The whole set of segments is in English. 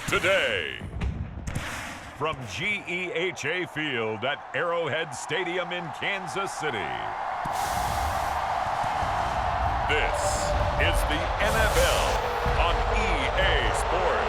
today. From GEHA Field at Arrowhead Stadium in Kansas City. This is the NFL on EA Sports.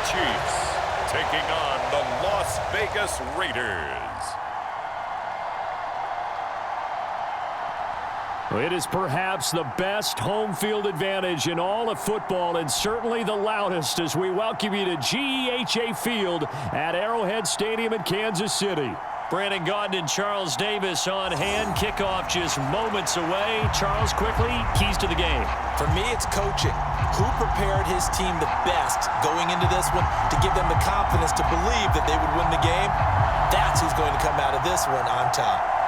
Chiefs taking on the Las Vegas Raiders. It is perhaps the best home field advantage in all of football, and certainly the loudest, as we welcome you to GEHA Field at Arrowhead Stadium in Kansas City. Brandon Gardner and Charles Davis on hand. Kickoff just moments away. Charles, quickly, keys to the game. For me, it's coaching. Who prepared his team the best going into this one to give them the confidence to believe that they would win the game? That's who's going to come out of this one on top.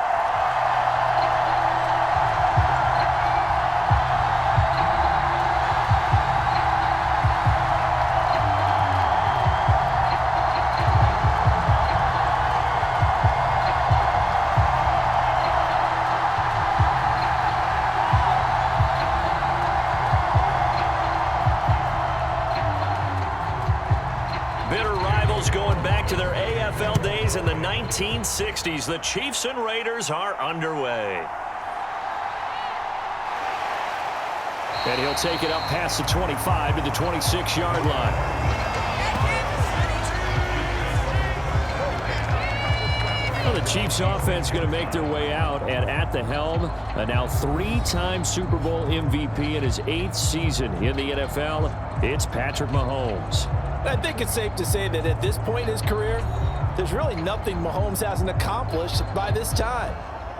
To their AFL days in the 1960s, the Chiefs and Raiders are underway. And he'll take it up past the 25 to the 26-yard line. Well, the Chiefs offense going to make their way out, and at the helm, a now three-time Super Bowl MVP in his 8th season in the NFL, it's Patrick Mahomes. I think it's safe to say that at this point in his career, there's really nothing Mahomes hasn't accomplished by this time.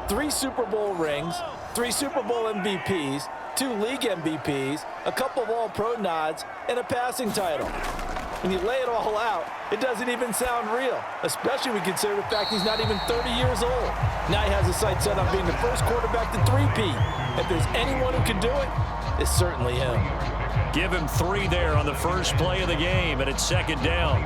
3 Super Bowl rings, 3 Super Bowl MVPs, 2 league MVPs, a couple of All-Pro nods, and a passing title. When you lay it all out, it doesn't even sound real, especially when you consider the fact he's not even 30 years old. Now he has his sights set on being the first quarterback to three-peat. If there's anyone who can do it, it's certainly him. Give him 3 there on the first play of the game, and it's second down.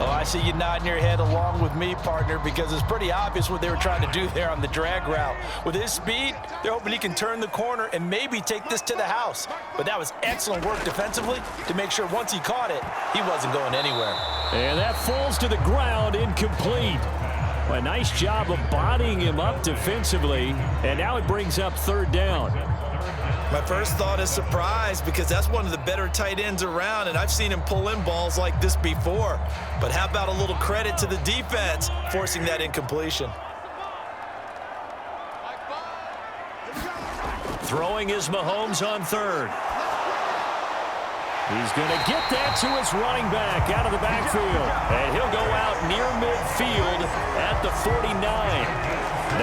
Oh, I see you nodding your head along with me, partner, because it's pretty obvious what they were trying to do there on the drag route. With his speed, they're hoping he can turn the corner and maybe take this to the house. But that was excellent work defensively to make sure once he caught it, he wasn't going anywhere. And that falls to the ground, incomplete. A nice job of bodying him up defensively, and now it brings up third down. My first thought is surprise, because that's one of the better tight ends around, and I've seen him pull in balls like this before. But how about a little credit to the defense forcing that incompletion? Throwing is Mahomes on third. He's going to get that to his running back out of the backfield. And he'll go out near midfield at the 49.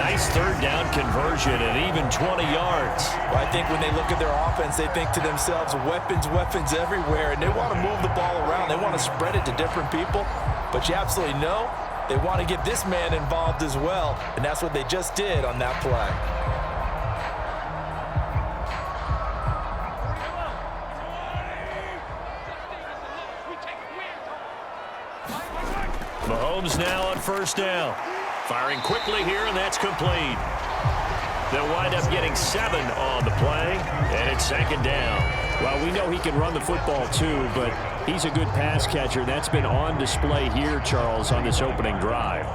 Nice third down conversion and even 20 yards. Well, I think when they look at their offense, they think to themselves, weapons, weapons everywhere. And they want to move the ball around. They want to spread it to different people. But you absolutely know they want to get this man involved as well. And that's what they just did on that play. Mahomes now on first down. Firing quickly here, and that's complete. They'll wind up getting 7 on the play, and it's second down. Well, we know he can run the football too, but he's a good pass catcher. That's been on display here, Charles, on this opening drive.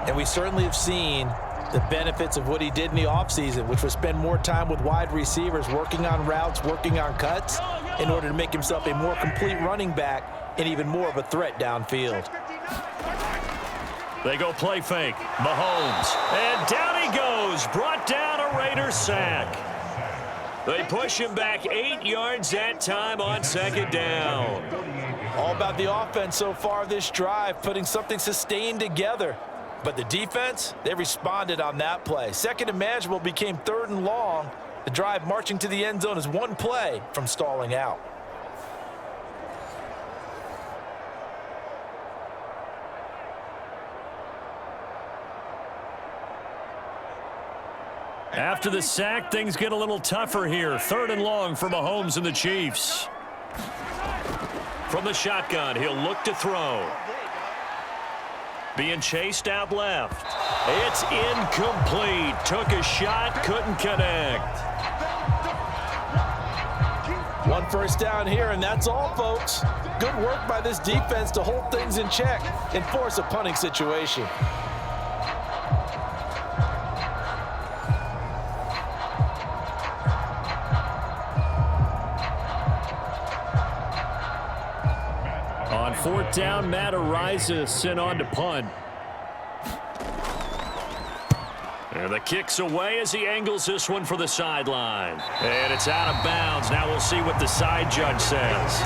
And we certainly have seen the benefits of what he did in the offseason, which was spend more time with wide receivers, working on routes, working on cuts, in order to make himself a more complete running back and even more of a threat downfield. They go play fake. Mahomes. And down he goes. Brought down a Raiders sack. They push him back 8 yards that time on second down. All about the offense so far this drive, putting something sustained together. But the defense, they responded on that play. Second and manageable became 3rd and long. The drive marching to the end zone is one play from stalling out. After the sack, things get a little tougher here. 3rd and long for Mahomes and the Chiefs. From the shotgun, he'll look to throw. Being chased out left. It's incomplete. Took a shot, couldn't connect. 1 first down here, and that's all, folks. Good work by this defense to hold things in check and force a punting situation. On 4th down, Matt Ariza sent on to punt. And the kick's away as he angles this one for the sideline. And it's out of bounds. Now we'll see what the side judge says.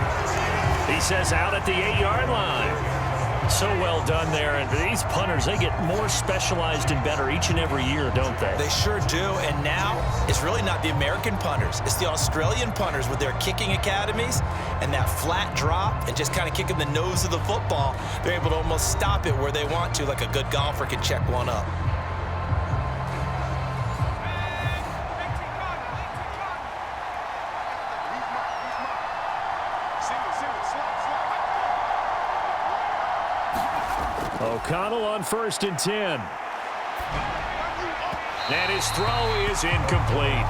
He says out at the 8-yard line. So well done there. And these punters, they get more specialized and better each and every year, don't they? They sure do. And now it's really not the American punters. It's the Australian punters with their kicking academies and that flat drop and just kind of kicking the nose of the football. They're able to almost stop it where they want to, like a good golfer can check one up. O'Connell on 1st and 10. And his throw is incomplete.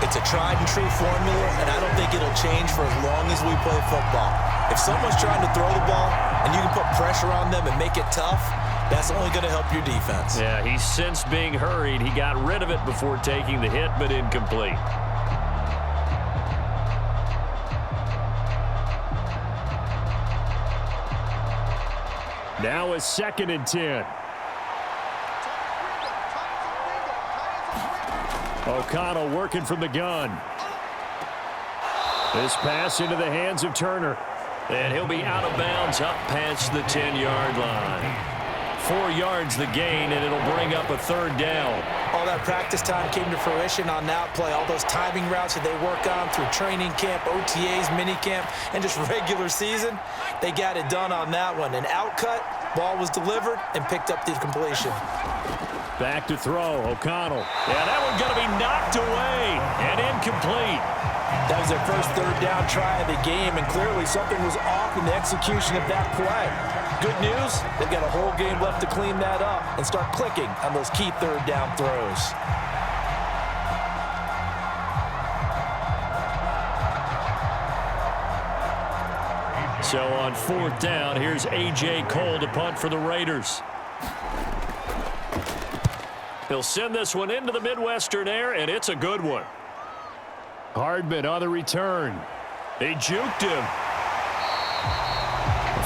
It's a tried and true formula, and I don't think it'll change for as long as we play football. If someone's trying to throw the ball and you can put pressure on them and make it tough, that's only going to help your defense. Yeah, he's since being hurried. He got rid of it before taking the hit, but incomplete. Now a 2nd and 10. O'Connell working from the gun. This pass into the hands of Turner. And he'll be out of bounds up past the 10-yard line. 4 yards the gain, and it'll bring up a 3rd down. All that practice time came to fruition on that play. All those timing routes that they work on through training camp, OTAs, minicamp, and just regular season, they got it done on that one. An outcut, ball was delivered, and picked up the completion. Back to throw, O'Connell. Yeah, that one going to be knocked away and incomplete. That was their first 3rd down try of the game, and clearly something was off in the execution of that play. Good news, they've got a whole game left to clean that up and start clicking on those key 3rd down throws. So on 4th down, here's A.J. Cole to punt for the Raiders. He'll send this one into the Midwestern air, and it's a good one. Hardman on the return. They juked him.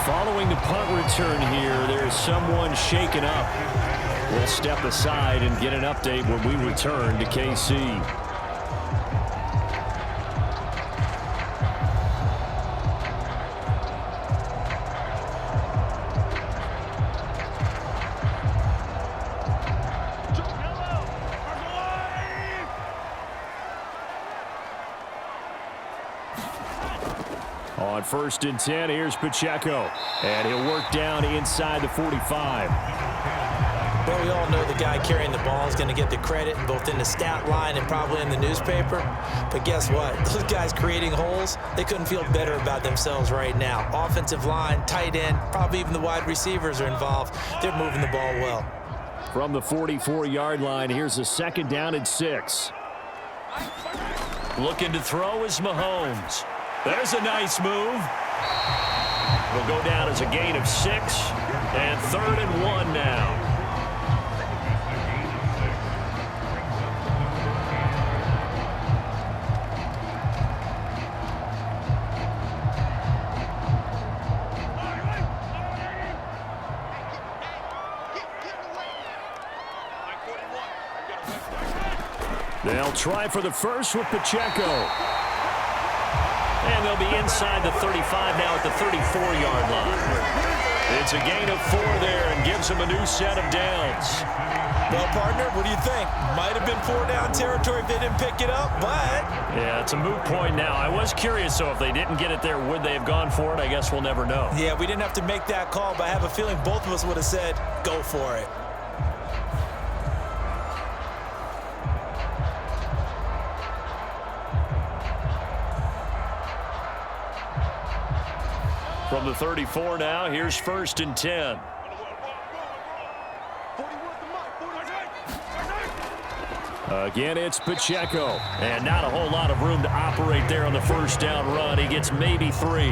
Following the punt return here, there's someone shaken up. We'll step aside and get an update when we return to KC. On 1st and 10, here's Pacheco. And he'll work down inside the 45. Well, we all know the guy carrying the ball is going to get the credit, both in the stat line and probably in the newspaper. But guess what? Those guys creating holes, they couldn't feel better about themselves right now. Offensive line, tight end, probably even the wide receivers are involved. They're moving the ball well. From the 44-yard line, here's a 2nd down and 6. Looking to throw is Mahomes. There's a nice move. Will go down as a gain of 6, and 3rd and 1 now. They'll try for the first with Pacheco. And they'll be inside the 35 now at the 34-yard line. It's a gain of 4 there and gives them a new set of downs. Well, partner, what do you think? Might have been 4-down territory if they didn't pick it up, but... Yeah, it's a moot point now. I was curious, though, if they didn't get it there, would they have gone for it? I guess we'll never know. Yeah, we didn't have to make that call, but I have a feeling both of us would have said, go for it. From the 34 now, here's 1st and 10. Again, it's Pacheco. And not a whole lot of room to operate there on the first down run. He gets maybe 3.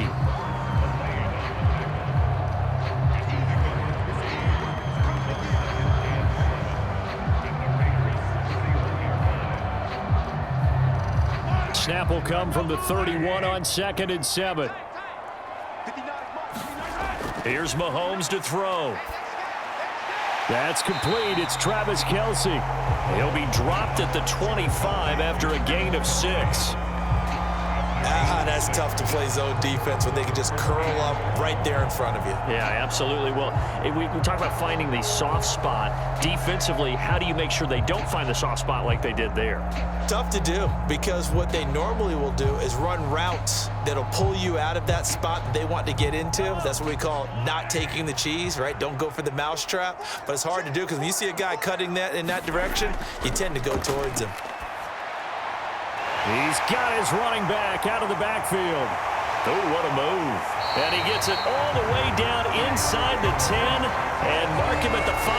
Snap will come from the 31 on 2nd and 7. Here's Mahomes to throw. That's complete. It's Travis Kelce. He'll be dropped at the 25 after a gain of 6. That's tough to play zone defense when they can just curl up right there in front of you. Yeah, absolutely. Well, we talk about finding the soft spot. Defensively, how do you make sure they don't find the soft spot like they did there? Tough to do, because what they normally will do is run routes that'll pull you out of that spot that they want to get into. That's what we call not taking the cheese, right? Don't go for the mousetrap. But it's hard to do because when you see a guy cutting that in that direction, you tend to go towards him. He's got his running back out of the backfield. Oh, what a move. And he gets it all the way down inside the 10 and mark him at the 5.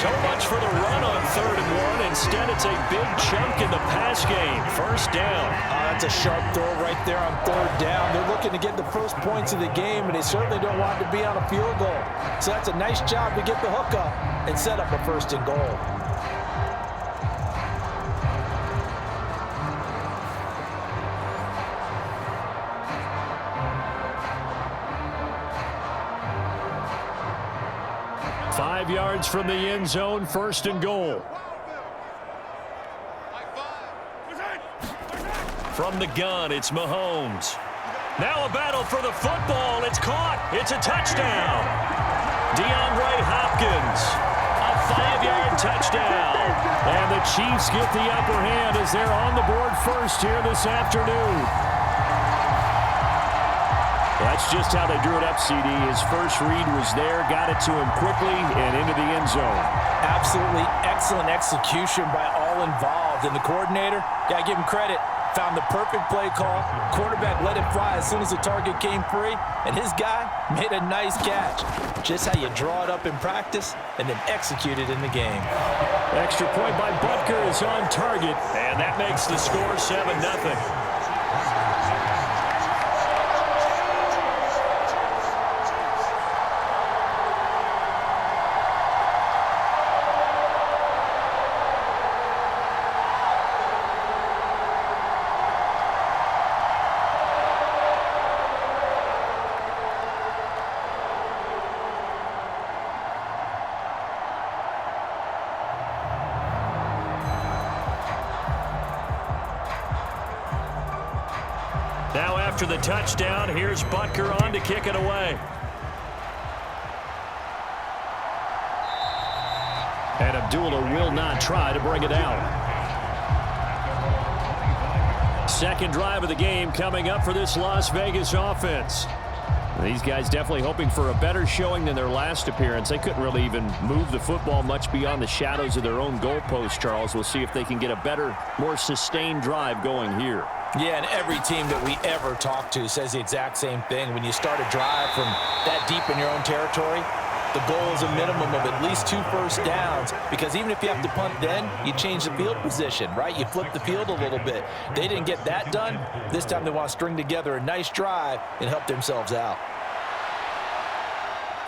So much for the run on 3rd and 1. Instead, it's a big chunk in the pass game. 1st down. That's a sharp throw right there on 3rd down. They're looking to get the first points of the game, and they certainly don't want it to be on a field goal. So that's a nice job to get the hook up and set up a 1st and goal. Five yards from the end zone, 1st and goal. From the gun, it's Mahomes. Now a battle for the football. It's caught. It's a touchdown. DeAndre Hopkins, a 5-yard touchdown. And the Chiefs get the upper hand as they're on the board first here this afternoon. That's just how they drew it up, CD. His first read was there, got it to him quickly, and into the end zone. Absolutely excellent execution by all involved. And the coordinator, got to give him credit, found the perfect play call. Quarterback let it fly as soon as the target came free, and his guy made a nice catch. Just how you draw it up in practice and then execute it in the game. Extra point by Butker is on target, and that makes the score 7-0. Now after the touchdown, here's Butker on to kick it away. And Abdullah will not try to bring it out. Second drive of the game coming up for this Las Vegas offense. These guys definitely hoping for a better showing than their last appearance. They couldn't really even move the football much beyond the shadows of their own goalpost, Charles. We'll see if they can get a better, more sustained drive going here. Yeah, and every team that we ever talk to says the exact same thing. When you start a drive from that deep in your own territory, the goal is a minimum of at least 2 first downs, because even if you have to punt then, you change the field position, right? You flip the field a little bit. They didn't get that done. This time they want to string together a nice drive and help themselves out.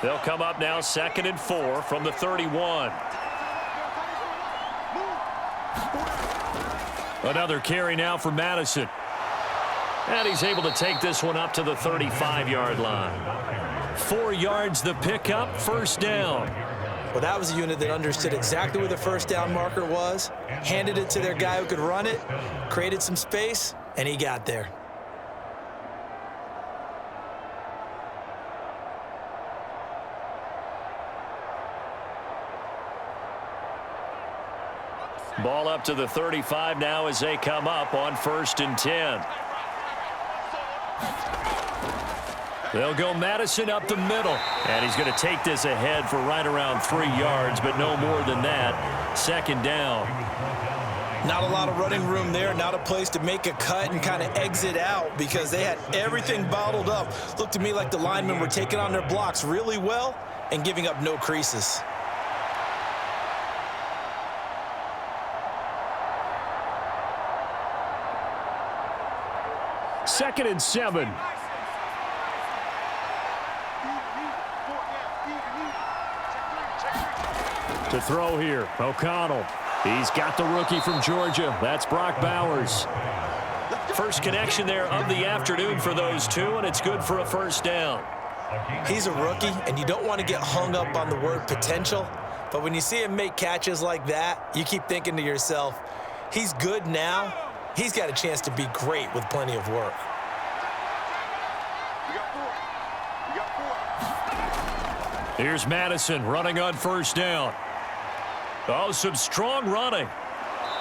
They'll come up now 2nd and 4 from the 31. Another carry now for Madison. And he's able to take this one up to the 35-yard line. 4 yards the pickup, 1st down. Well, that was a unit that understood exactly where the 1st down marker was, handed it to their guy who could run it, created some space, and he got there. Ball up to the 35 now as they come up on 1st and 10. They'll go Madison up the middle. And he's going to take this ahead for right around 3 yards, but no more than that. 2nd down. Not a lot of running room there, not a place to make a cut and kind of exit out because they had everything bottled up. Looked to me like the linemen were taking on their blocks really well and giving up no creases. Second and 7. To throw here, O'Connell. He's got the rookie from Georgia. That's Brock Bowers. First connection there of the afternoon for those two, and it's good for a first down. He's a rookie, and you don't want to get hung up on the word potential, but when you see him make catches like that, you keep thinking to yourself, he's good now. He's got a chance to be great with plenty of work. Here's Madison running on first down. Oh, some strong running.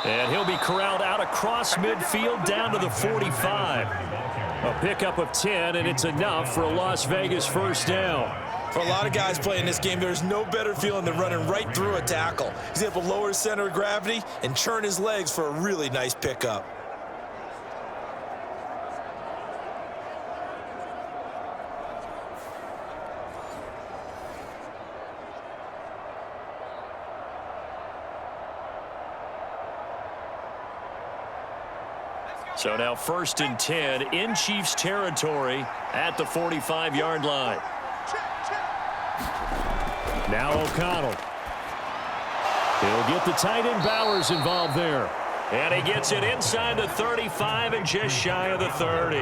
And he'll be corralled out across midfield down to the 45. A pickup of 10, and it's enough for a Las Vegas first down. For a lot of guys playing this game, there's no better feeling than running right through a tackle. He's able to lower his center of gravity and churn his legs for a really nice pickup. So now first and 10 in Chiefs territory at the 45-yard line. Now O'Connell. He'll get the tight end Bowers involved there. And he gets it inside the 35 and just shy of the 30.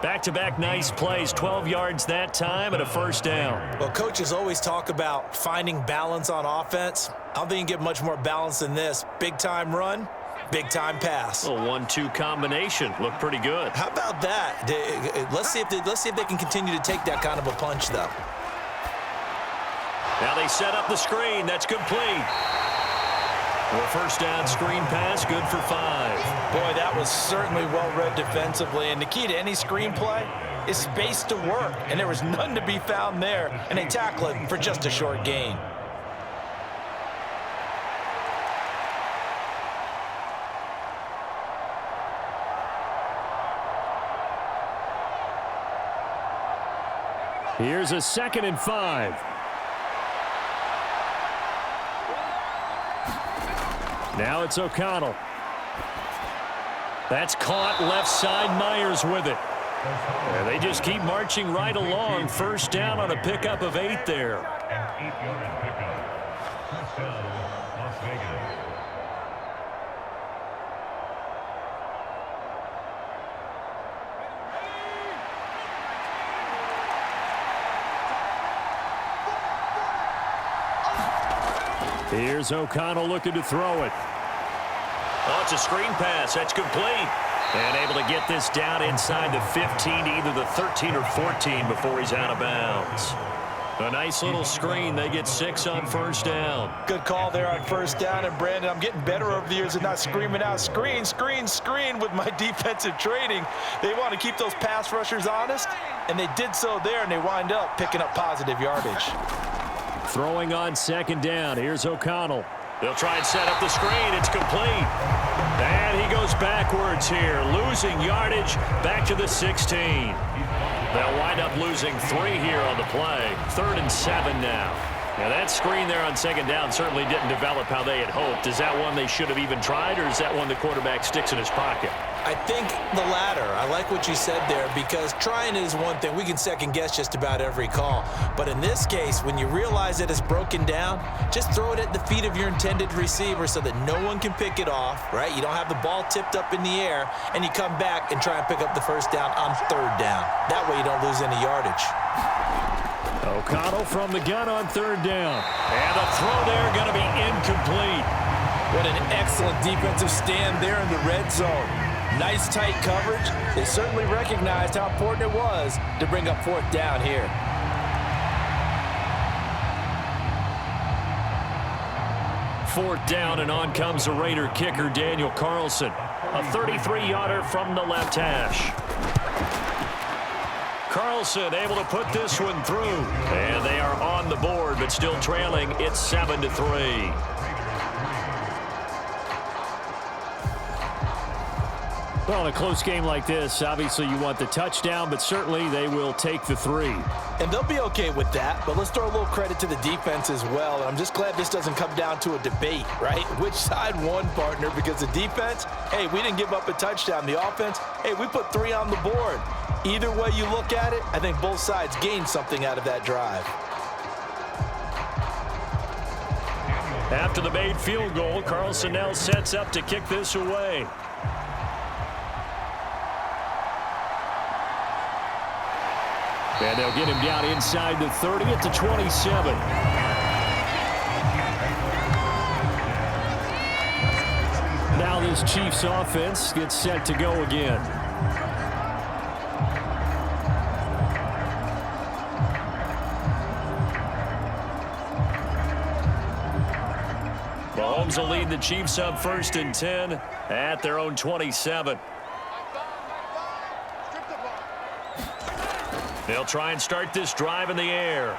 Back-to-back nice plays, 12 yards that time and a first down. Well, coaches always talk about finding balance on offense. I don't think you can get much more balance than this. Big-time run. Big-time pass. A 1-2 combination. Looked pretty good. How about that? Let's see if they can continue to take that kind of a punch, though. Now they set up the screen. That's complete. Well, first down screen pass, good for 5. Boy, that was certainly well-read defensively. And the key to any screen play is space to work. And there was none to be found there. And they tackle it for just a short gain. Here's a 2nd and 5. Now it's O'Connell. That's caught left side. Myers with it. And they just keep marching right along. First down on a pickup of 8 there. Here's O'Connell looking to throw it. Oh, it's a screen pass. That's complete. And able to get this down inside the 15 to either the 13 or 14 before he's out of bounds. A nice little screen. They get 6 on first down. Good call there on first down. And, Brandon, I'm getting better over the years at not screaming out screen, screen, screen with my defensive training. They want to keep those pass rushers honest, and they did so there, and they wind up picking up positive yardage. Throwing on second down. Here's O'Connell. They'll try and set up the screen. It's complete. And he goes backwards here, losing yardage back to the 16. They'll wind up losing 3 here on the play. 3rd and 7 now. Now that screen there on second down certainly didn't develop how they had hoped. Is that one they should have even tried, or is that one the quarterback sticks in his pocket? I think the latter. I like what you said there, because trying is one thing. We can second guess just about every call. But in this case, when you realize that it's broken down, just throw it at the feet of your intended receiver so that no one can pick it off, right? You don't have the ball tipped up in the air, and you come back and try and pick up the first down on 3rd down. That way you don't lose any yardage. O'Connell from the gun on 3rd down. And the throw there going to be incomplete. What an excellent defensive stand there in the red zone. Nice tight coverage. They certainly recognized how important it was to bring up 4th down here. Fourth down, and on comes the Raider kicker, Daniel Carlson. A 33-yarder from the left hash. Carlson able to put this one through. And they are on the board, but still trailing. It's 7-3. Well, in a close game like this, obviously you want the touchdown, but certainly they will take the 3. And they'll be okay with that, but let's throw a little credit to the defense as well. And I'm just glad this doesn't come down to a debate, right? Which side won, partner? Because the defense, hey, we didn't give up a touchdown. The offense, hey, we put 3 on the board. Either way you look at it, I think both sides gained something out of that drive. After the made field goal, Carlson now sets up to kick this away. And they'll get him down inside the 30 at the 27. Now this Chiefs offense gets set to go again. Mahomes will lead the Chiefs up 1st and 10 at their own 27. They'll try and start this drive in the air.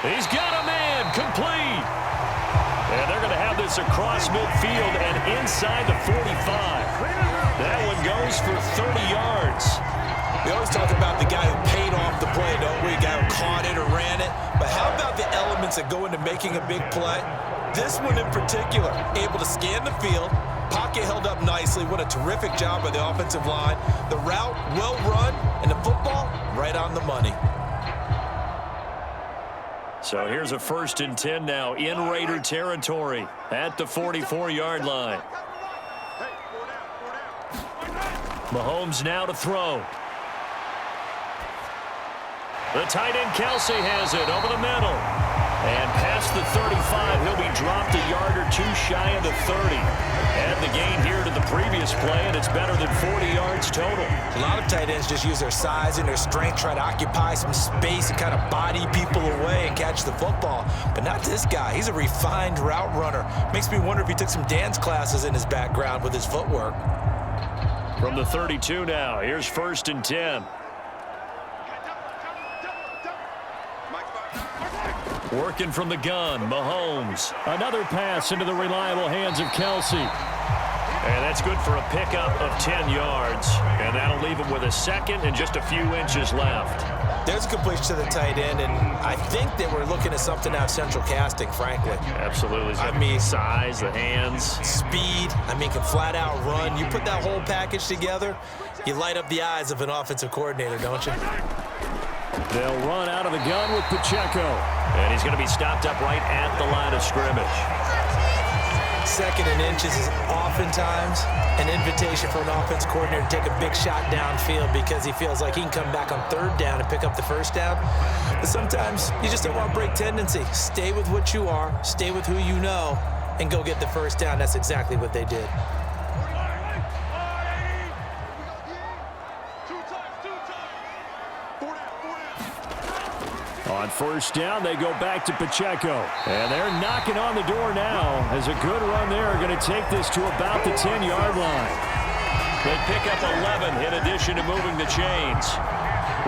He's got a man, complete. And they're going to have this across midfield and inside the 45. That one goes for 30 yards. We always talk about the guy who paid off the play, don't we? The guy who caught it or ran it. But how about the elements that go into making a big play? This one in particular, able to scan the field, pocket held up nicely. What a terrific job by the offensive line. The route, well run, and the football, right on the money. So here's a 1st and 10 now in Raider territory at the 44-yard line. Mahomes now to throw. The tight end Kelsey has it over the middle. And past the 35, he'll be dropped a yard or 2 shy of the 30. And the gain here to the previous play, and it's better than 40 yards total. A lot of tight ends just use their size and their strength, try to occupy some space and kind of body people away and catch the football. But not this guy. He's a refined route runner. Makes me wonder if he took some dance classes in his background with his footwork. From the 32 now, here's 1st and 10. Working from the gun, Mahomes. Another pass into the reliable hands of Kelsey. And that's good for a pickup of 10 yards. And that'll leave him with a 2nd and just a few inches left. There's a completion to the tight end, and I think that we're looking at something out of central casting, frankly. Absolutely. I mean, size, the hands. Speed, can flat out run. You put that whole package together, you light up the eyes of an offensive coordinator, don't you? They'll run out of the gun with Pacheco. And he's going to be stopped up right at the line of scrimmage. 2nd and inches is oftentimes an invitation for an offense coordinator to take a big shot downfield because he feels like he can come back on 3rd down and pick up the 1st down. But sometimes you just don't want to break tendency. Stay with what you are, stay with who you know, and go get the 1st down. That's exactly what they did. On 1st down, they go back to Pacheco. And they're knocking on the door now as a good run there are going to take this to about the 10-yard line. They pick up 11 in addition to moving the chains.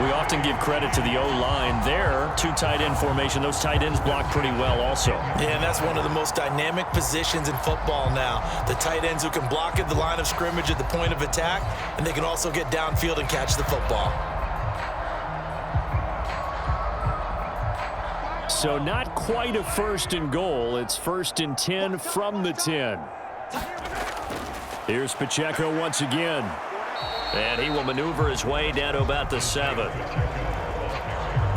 We often give credit to the O-line there. 2 tight end formation. Those tight ends block pretty well also. Yeah, and that's one of the most dynamic positions in football now. The tight ends who can block at the line of scrimmage at the point of attack, and they can also get downfield and catch the football. So not quite a 1st and goal. It's 1st and 10 from the 10. Here's Pacheco once again. And he will maneuver his way down to about the 7.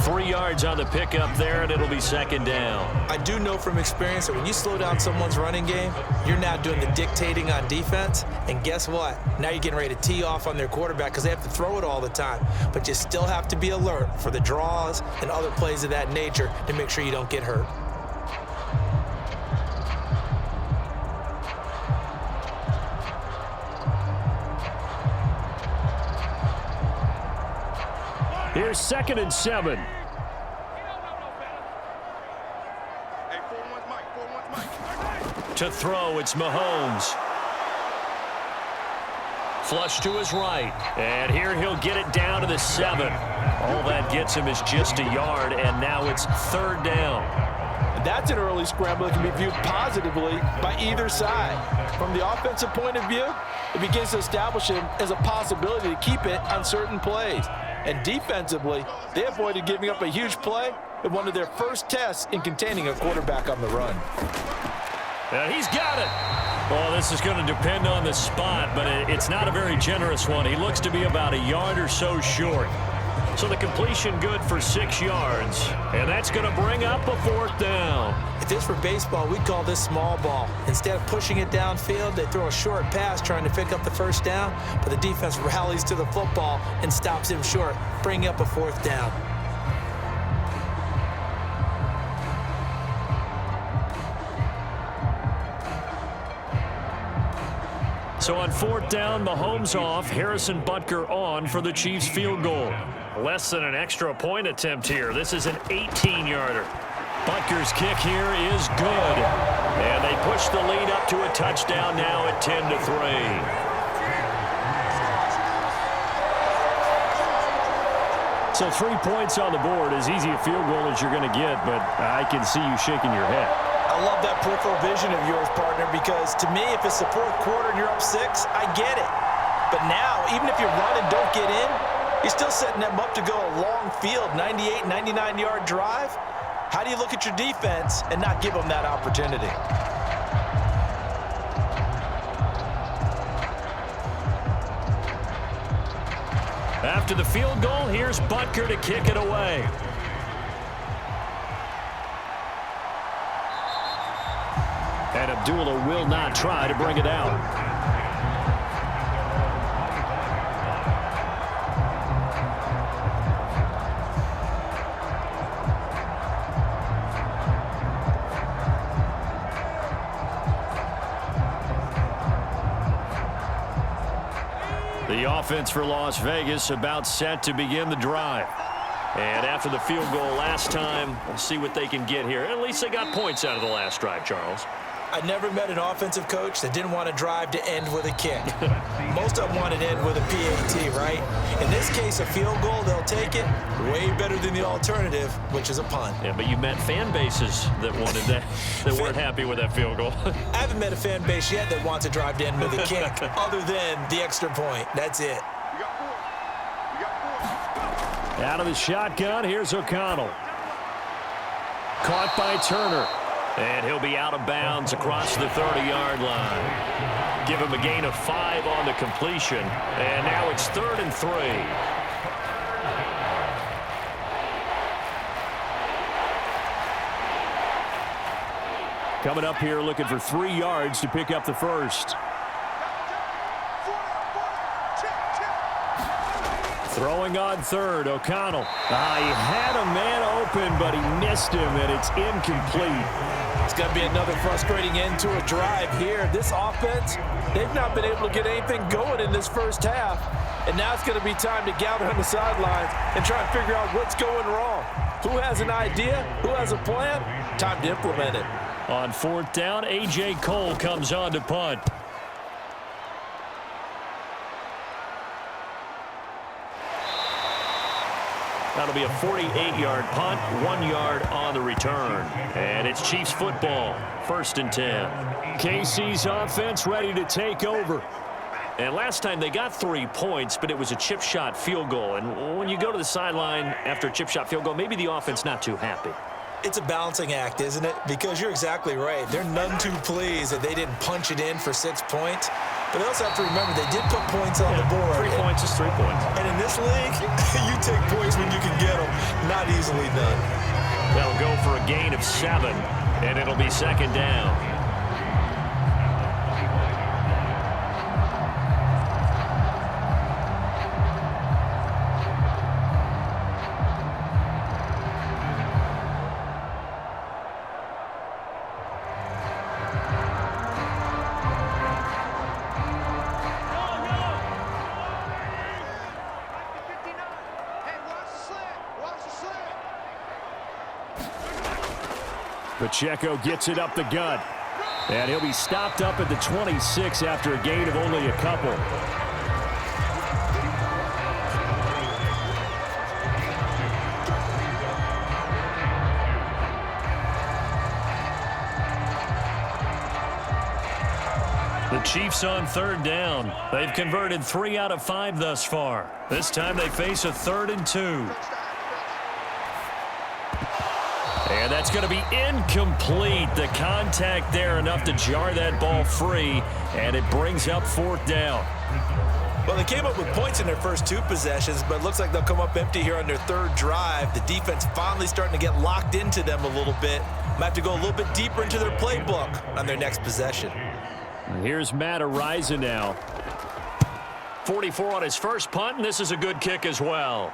3 yards on the pickup there, and it'll be 2nd down. I do know from experience that when you slow down someone's running game, you're now doing the dictating on defense. And guess what? Now you're getting ready to tee off on their quarterback because they have to throw it all the time. But you still have to be alert for the draws and other plays of that nature to make sure you don't get hurt. Here's 2nd and 7. To throw, it's Mahomes. Flush to his right. And here he'll get it down to the 7. All that gets him is just a yard, and now it's 3rd down. And that's an early scramble that can be viewed positively by either side. From the offensive point of view, it begins to establish him as a possibility to keep it on certain plays. And defensively, they avoided giving up a huge play in one of their first tests in containing a quarterback on the run. He's got it. Well, this is going to depend on the spot, but it's not a very generous one. He looks to be about a yard or so short. So the completion good for 6 yards, and that's going to bring up a 4th down. If this were baseball, we'd call this small ball. Instead of pushing it downfield, they throw a short pass trying to pick up the 1st down, but the defense rallies to the football and stops him short, bringing up a 4th down. So on 4th down, Mahomes off, Harrison Butker on for the Chiefs field goal. Less than an extra point attempt here. This is an 18-yarder. Butker's kick here is good. And they push the lead up to a touchdown now at 10-3. So 3 points on the board, as easy a field goal as you're going to get, but I can see you shaking your head. I love that peripheral vision of yours, partner, because to me, if it's the 4th quarter and you're up 6, I get it. But now, even if you run and don't get in, you're still setting them up to go a long field, 98, 99-yard drive. How do you look at your defense and not give them that opportunity? After the field goal, here's Butker to kick it away. And Abdullah will not try to bring it out. The offense for Las Vegas about set to begin the drive. And after the field goal last time, we'll see what they can get here. At least they got points out of the last drive, Charles. I never met an offensive coach that didn't want to drive to end with a kick. Most of them want to end with a PAT, right? In this case, a field goal, they'll take it. Way better than the alternative, which is a punt. Yeah, but you met fan bases that wanted that, that weren't happy with that field goal. I haven't met a fan base yet that wants to drive to end with a kick, other than the extra point. That's it. Out of the shotgun, here's O'Connell. Caught by Turner. And he'll be out of bounds across the 30-yard line. Give him a gain of 5 on the completion. And now it's 3rd and 3. Coming up here looking for 3 yards to pick up the first. Throwing on 3rd, O'Connell. He had a man open, but he missed him, and it's incomplete. It's going to be another frustrating end to a drive here. This offense, they've not been able to get anything going in this first half. And now it's going to be time to gather on the sidelines and try and figure out what's going wrong. Who has an idea? Who has a plan? Time to implement it. On 4th down, A.J. Cole comes on to punt. That'll be a 48-yard punt, 1 yard on the return. And it's Chiefs football, 1st and 10. KC's offense ready to take over. And last time they got 3 points, but it was a chip shot field goal. And when you go to the sideline after a chip shot field goal, maybe the offense not too happy. It's a balancing act, isn't it? Because you're exactly right. They're none too pleased that they didn't punch it in for 6 points. But they also have to remember they did put points on the board. 3 points is 3 points. And in this league, you take points when you can get them. Not easily done. They'll go for a gain of 7, and it'll be 2nd down. Pacheco gets it up the gut. And he'll be stopped up at the 26 after a gain of only a couple. The Chiefs on 3rd down. They've converted 3 out of 5 thus far. This time they face a 3rd and 2. And that's going to be incomplete. The contact there enough to jar that ball free, and it brings up 4th down. Well, they came up with points in their first 2 possessions, but it looks like they'll come up empty here on their 3rd drive. The defense finally starting to get locked into them a little bit. Might have to go a little bit deeper into their playbook on their next possession. And here's Matt Araiza now. 44 on his first punt, and this is a good kick as well.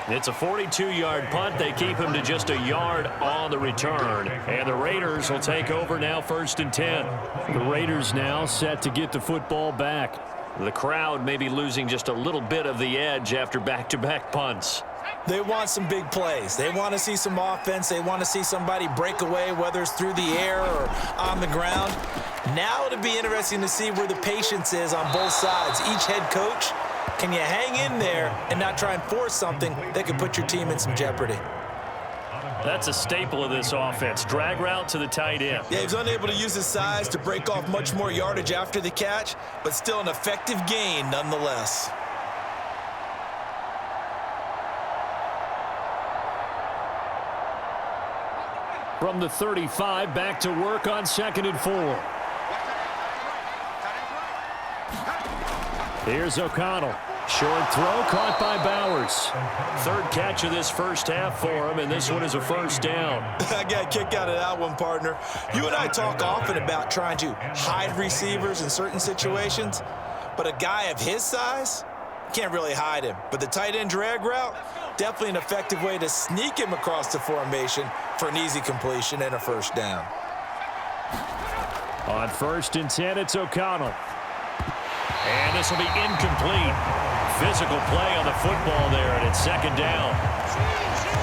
It's a 42-yard punt. They keep him to just a yard on the return. And the Raiders will take over now 1st and 10. The Raiders now set to get the football back. The crowd may be losing just a little bit of the edge after back-to-back punts. They want some big plays. They want to see some offense. They want to see somebody break away, whether it's through the air or on the ground. Now it'll be interesting to see where the patience is on both sides. Each head coach, can you hang in there and not try and force something that could put your team in some jeopardy? That's a staple of this offense. Drag route to the tight end. Yeah, he's unable to use his size to break off much more yardage after the catch, but still an effective gain nonetheless. From the 35, back to work on 2nd and 4. Here's O'Connell. Short throw caught by Bowers. 3rd catch of this first half for him, and this one is a 1st down. I got a kick out of that one, partner. You and I talk often about trying to hide receivers in certain situations, but a guy of his size can't really hide him. But the tight end drag route, definitely an effective way to sneak him across the formation for an easy completion and a 1st down. On 1st and 10, it's O'Connell. And this will be incomplete. Physical play on the football there, and it's 2nd down.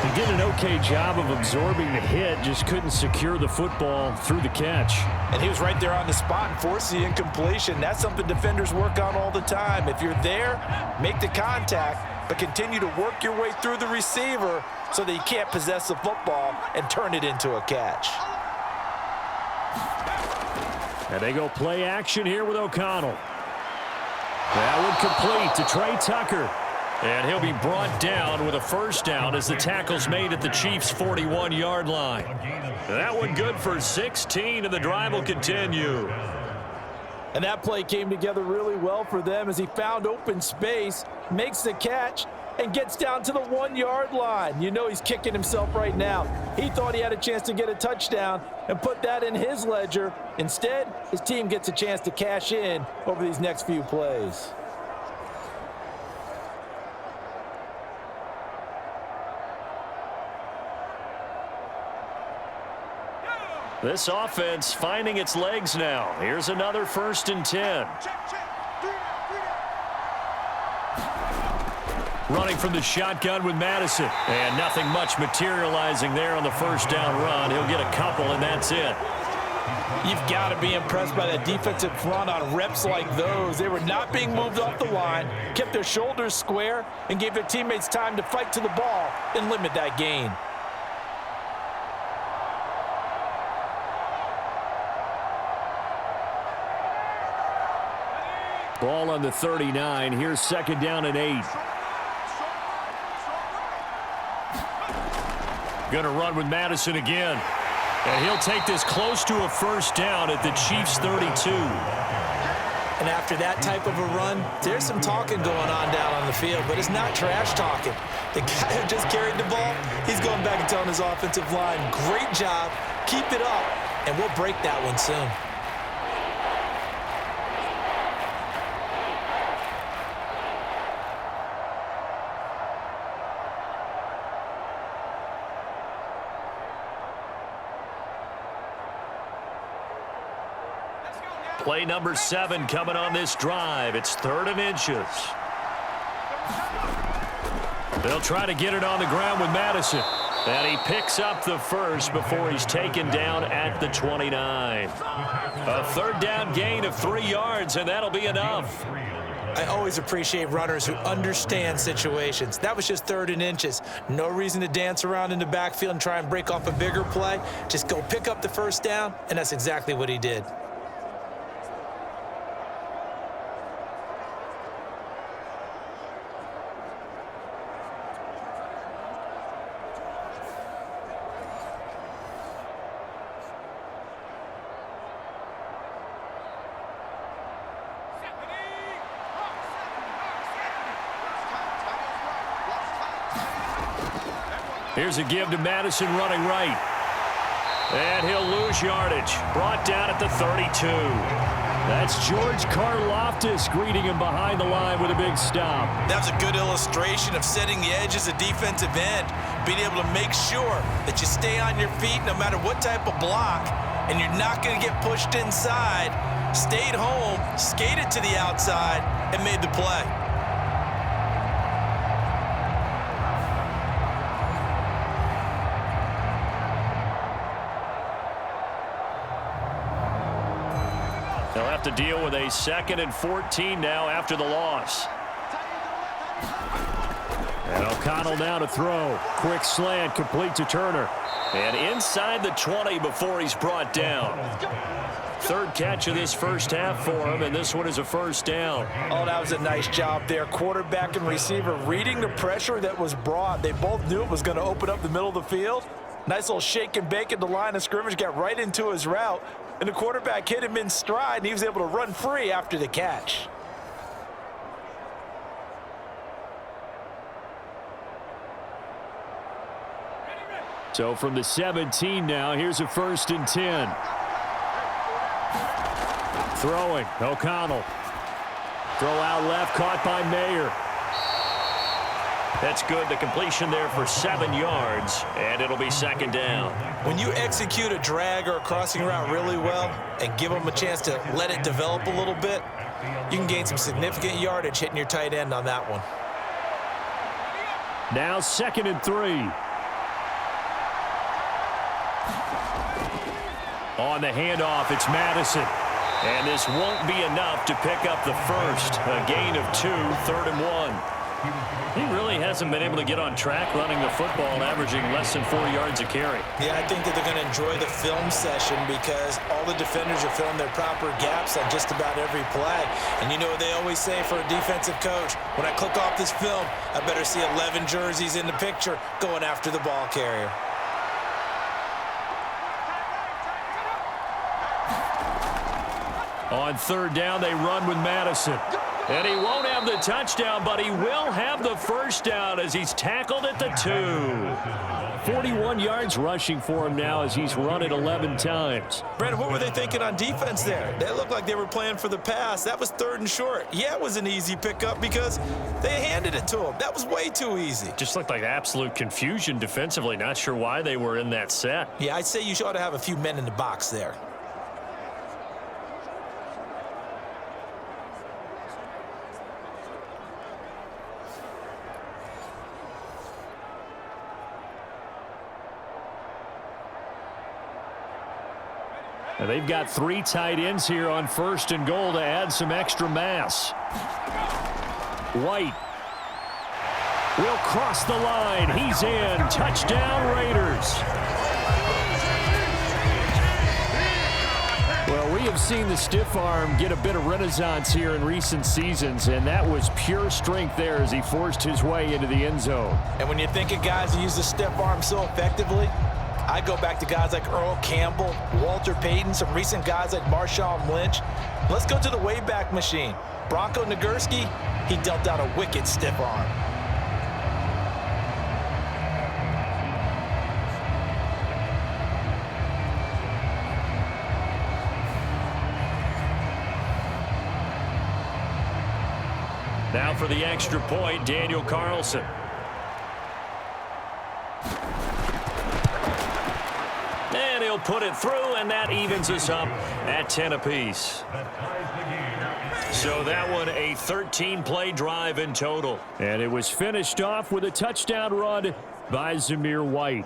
He did an okay job of absorbing the hit, just couldn't secure the football through the catch. And he was right there on the spot and forced the incompletion. That's something defenders work on all the time. If you're there, make the contact, but continue to work your way through the receiver so that you can't possess the football and turn it into a catch. And they go play action here with O'Connell. That would complete to Trey Tucker. And he'll be brought down with a 1st down as the tackle's made at the Chiefs' 41-yard line. That one good for 16, and the drive will continue. And that play came together really well for them as he found open space, makes the catch, and gets down to the 1-yard line. You know he's kicking himself right now. He thought he had a chance to get a touchdown and put that in his ledger. Instead, his team gets a chance to cash in over these next few plays. This offense finding its legs now. Here's another 1st and 10. Running from the shotgun with Madison. And nothing much materializing there on the 1st down run. He'll get a couple, and that's it. You've got to be impressed by that defensive front on reps like those. They were not being moved off the line, kept their shoulders square, and gave their teammates time to fight to the ball and limit that gain. Ball on the 39. Here's 2nd down and 8. Going to run with Madison again. And he'll take this close to a 1st down at the Chiefs' 32. And after that type of a run, there's some talking going on down on the field, but it's not trash talking. The guy who just carried the ball, he's going back and telling his offensive line, great job, keep it up, and we'll break that one soon. Play number 7 coming on this drive. It's 3rd and inches. They'll try to get it on the ground with Madison. And he picks up the 1st before he's taken down at the 29. A 3rd down gain of 3 yards, and that'll be enough. I always appreciate runners who understand situations. That was just 3rd and inches. No reason to dance around in the backfield and try and break off a bigger play. Just go pick up the first down, and that's exactly what he did. Here's a give to Madison running right. And he'll lose yardage. Brought down at the 32. That's George Karlaftis greeting him behind the line with a big stop. That was a good illustration of setting the edge as a defensive end, being able to make sure that you stay on your feet no matter what type of block, and you're not going to get pushed inside. Stayed home, skated to the outside, and made the play. They'll have to deal with a 2nd and 14 now after the loss. And O'Connell now to throw. Quick slant, complete to Turner. And inside the 20 before he's brought down. 3rd catch of this first half for him, and this one is a first down. Oh, that was a nice job there. Quarterback and receiver reading the pressure that was brought. They both knew it was going to open up the middle of the field. Nice little shake and bake at the line of scrimmage, got right into his route. And the quarterback hit him in stride, and he was able to run free after the catch. So from the 17 now, here's a 1st and 10. Throwing, O'Connell. Throw out left, caught by Mayer. That's good. The completion there for 7 yards, and it'll be 2nd down. When you execute a drag or a crossing route really well and give them a chance to let it develop a little bit, you can gain some significant yardage hitting your tight end on that one. Now 2nd and 3. On the handoff, it's Madison. And this won't be enough to pick up the first. A gain of 2, 3rd and 1. He really hasn't been able to get on track running the football, averaging less than 4 yards a carry. Yeah, I think that they're going to enjoy the film session because all the defenders are filling their proper gaps on just about every play. And you know what they always say for a defensive coach? When I click off this film, I better see 11 jerseys in the picture going after the ball carrier. On 3rd down, they run with Madison. And he won't have the touchdown, but he will have the first down as he's tackled at the 2. 41 yards rushing for him now as he's run it 11 times. Brandon, what were they thinking on defense there? They looked like they were playing for the pass. That was 3rd and short. Yeah, it was an easy pickup because they handed it to him. That was way too easy. Just looked like absolute confusion defensively. Not sure why they were in that set. Yeah, I'd say you ought to have a few men in the box there. And they've got 3 tight ends here on 1st and goal to add some extra mass. White will cross the line. He's in. Touchdown, Raiders. Well, we have seen the stiff arm get a bit of renaissance here in recent seasons, and that was pure strength there as he forced his way into the end zone. And when you think of guys who use the stiff arm so effectively, I go back to guys like Earl Campbell, Walter Payton, some recent guys like Marshawn Lynch. Let's go to the Wayback Machine. Bronco Nagurski, he dealt out a wicked stiff arm. Now for the extra point, Daniel Carlson. And he'll put it through, and that evens us up at 10 apiece. So that one, a 13-play drive in total. And it was finished off with a touchdown run by Zamir White.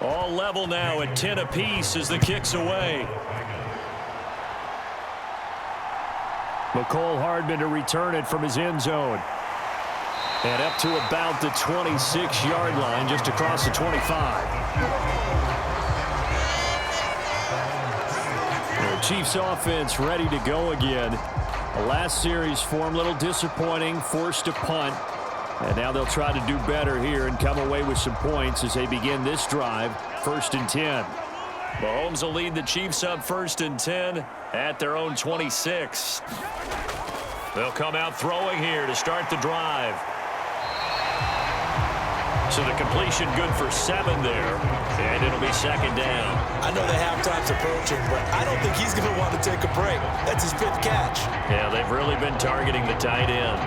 All level now at 10 apiece as the kick's away. McCole Hardman to return it from his end zone. And up to about the 26-yard line, just across the 25. The Chiefs offense ready to go again. The last series form a little disappointing, forced a punt. And now they'll try to do better here and come away with some points as they begin this drive, 1st and 10. Mahomes will lead the Chiefs up 1st and 10 at their own 26. They'll come out throwing here to start the drive. So the completion good for 7 there, and it'll be 2nd down. I know the halftime's approaching, but I don't think he's going to want to take a break. That's his 5th catch. Yeah, they've really been targeting the tight end.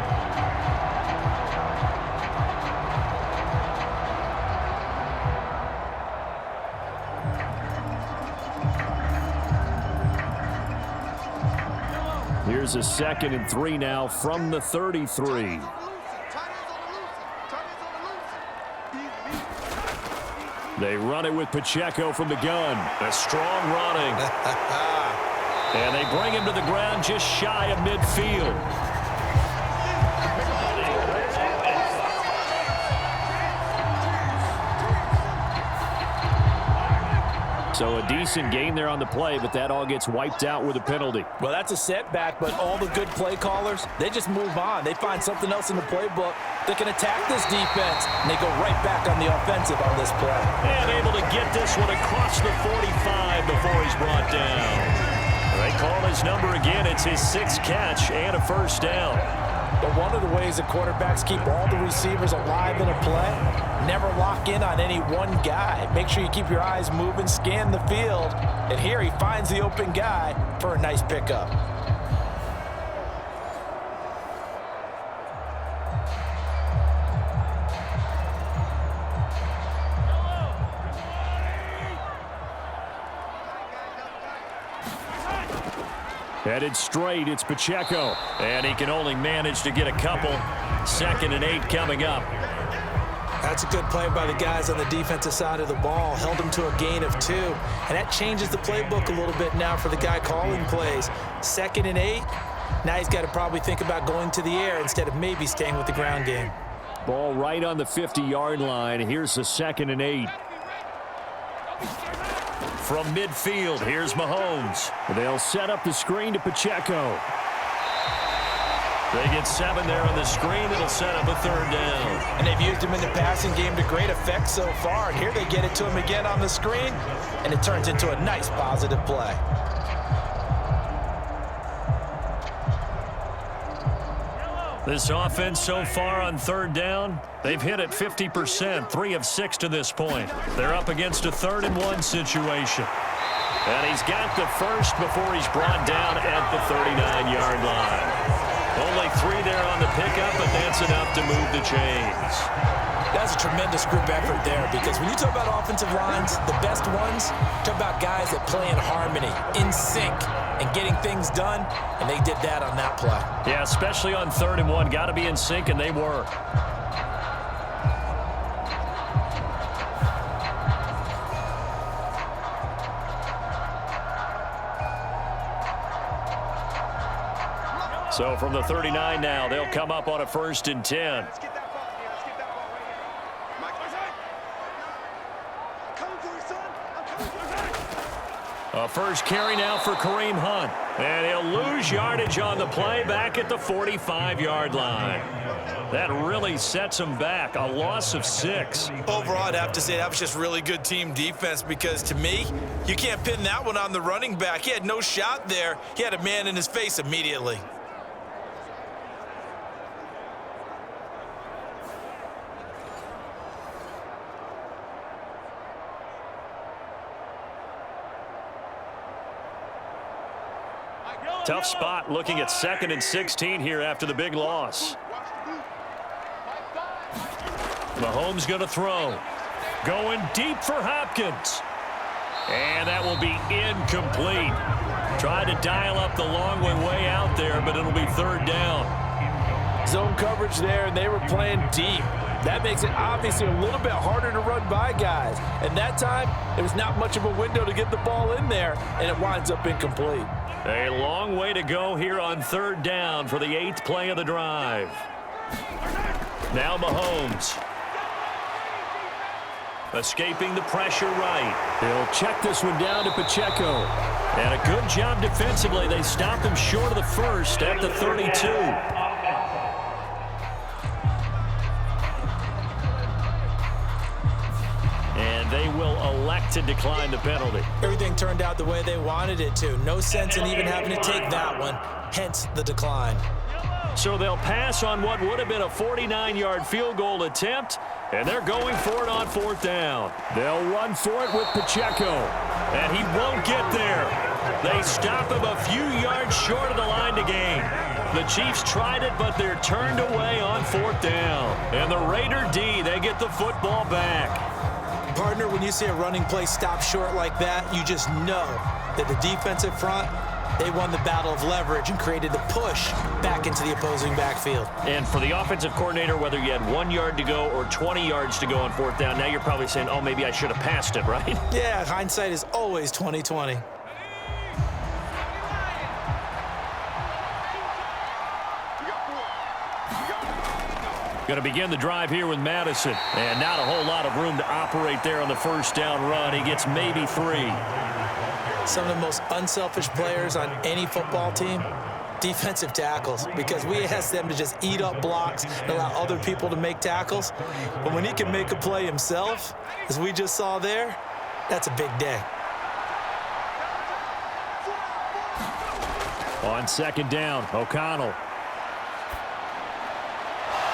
Here's a 2nd and 3 now from the 33. They run it with Pacheco from the gun. A strong running. And they bring him to the ground just shy of midfield. So a decent gain there on the play, but that all gets wiped out with a penalty. Well, that's a setback, but all the good play callers, they just move on. They find something else in the playbook that can attack this defense, and they go right back on the offensive on this play. And able to get this one across the 45 before he's brought down. They call his number again. It's his 6th catch and a 1st down. But one of the ways that quarterbacks keep all the receivers alive in a play, never lock in on any one guy. Make sure you keep your eyes moving, scan the field. And here he finds the open guy for a nice pickup. Headed straight, it's Pacheco. And he can only manage to get a couple. 2nd and 8 coming up. That's a good play by the guys on the defensive side of the ball. Held him to a gain of 2. And that changes the playbook a little bit now for the guy calling plays. 2nd and 8. Now he's got to probably think about going to the air instead of maybe staying with the ground game. Ball right on the 50-yard line. Here's the 2nd and 8. From midfield, here's Mahomes. They'll set up the screen to Pacheco. They get 7 there on the screen. It'll set up a 3rd down. And they've used him in the passing game to great effect so far. And here they get it to him again on the screen, and it turns into a nice positive play. This offense so far on 3rd down, they've hit it 50%, 3 of 6 to this point. They're up against a 3rd and 1 situation. And he's got the first before he's brought down at the 39-yard line. Only 3 there on the pickup, but that's enough to move the chains. That's a tremendous group effort there, because when you talk about offensive lines, the best ones, talk about guys that play in harmony, in sync, and getting things done, and they did that on that play. Yeah, especially on 3rd and 1. Got to be in sync, and they were. So from the 39 now, they'll come up on a 1st and 10. A first carry now for Kareem Hunt. And he'll lose yardage on the play back at the 45-yard line. That really sets him back. A loss of 6. Overall, I'd have to say that was just really good team defense, because to me, you can't pin that one on the running back. He had no shot there. He had a man in his face immediately. Tough spot looking at 2nd and 16 here after the big loss. Mahomes going to throw. Going deep for Hopkins. And that will be incomplete. Tried to dial up the long way out there, but it'll be 3rd down. Zone coverage there, and they were playing deep. That makes it obviously a little bit harder to run by guys. And that time, there was not much of a window to get the ball in there, and it winds up incomplete. A long way to go here on 3rd down for the 8th play of the drive. Now Mahomes. Escaping the pressure right. He'll check this one down to Pacheco. And a good job defensively. They stop him short of the first at the 32. And they will elect to decline the penalty. Everything turned out the way they wanted it to. No sense in even having to take that one, hence the decline. So they'll pass on what would have been a 49-yard field goal attempt, and they're going for it on 4th down. They'll run for it with Pacheco, and he won't get there. They stop him a few yards short of the line to gain. The Chiefs tried it, but they're turned away on 4th down. And the Raider D, they get the football back. Partner, when you see a running play stop short like that, you just know that the defensive front, they won the battle of leverage and created the push back into the opposing backfield. And for the offensive coordinator, whether you had 1 yard to go or 20 yards to go on 4th down, now you're probably saying, oh, maybe I should have passed it, right? Yeah, hindsight is always 20/20. Going to begin the drive here with Madison. And not a whole lot of room to operate there on the 1st down run. He gets maybe 3. Some of the most unselfish players on any football team, defensive tackles, because we ask them to just eat up blocks and allow other people to make tackles. But when he can make a play himself, as we just saw there, that's a big day. On 2nd down, O'Connell.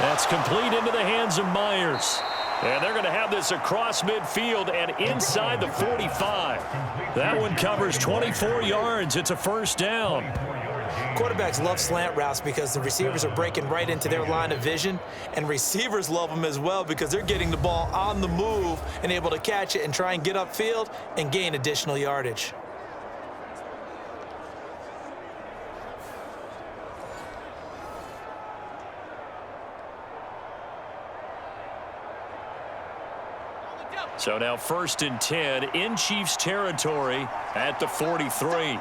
That's complete into the hands of Myers. And they're going to have this across midfield and inside the 45. That one covers 24 yards. It's a 1st down. Quarterbacks love slant routes because the receivers are breaking right into their line of vision, and receivers love them as well because they're getting the ball on the move and able to catch it and try and get upfield and gain additional yardage. So now 1st and 10 in Chiefs territory at the 43.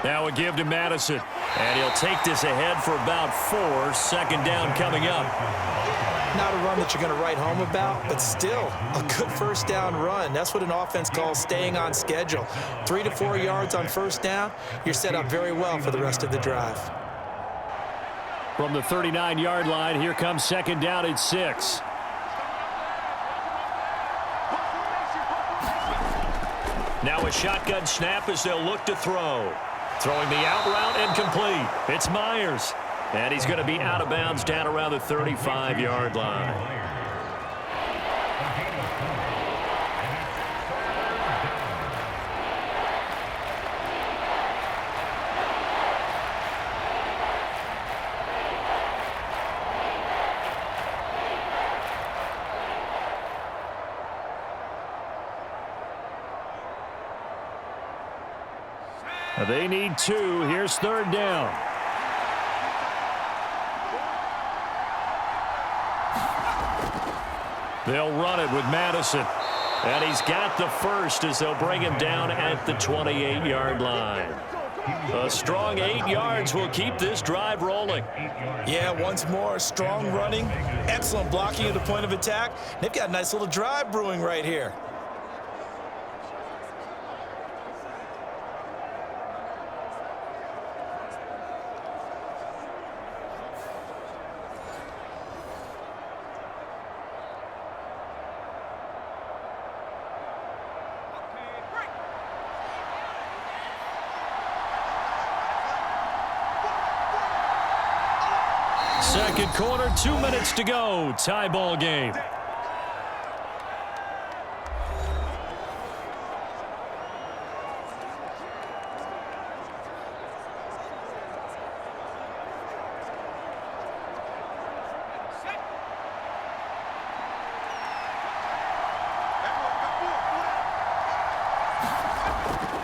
Now a give to Madison. And he'll take this ahead for about 4. 2nd down coming up. Not a run that you're going to write home about, but still a good 1st down run. That's what an offense calls staying on schedule. 3 to 4 yards on 1st down, you're set up very well for the rest of the drive. From the 39-yard line, here comes 2nd down at 6. Now a shotgun snap as they'll look to throw. Throwing the out route and complete. It's Myers. And he's going to be out of bounds down around the 35-yard line. They need 2. Here's 3rd down. They'll run it with Madison. And he's got the first as they'll bring him down at the 28-yard line. A strong 8 yards will keep this drive rolling. Yeah, once more, strong running, excellent blocking at the point of attack. They've got a nice little drive brewing right here. Second quarter, 2 minutes to go. Tie ball game.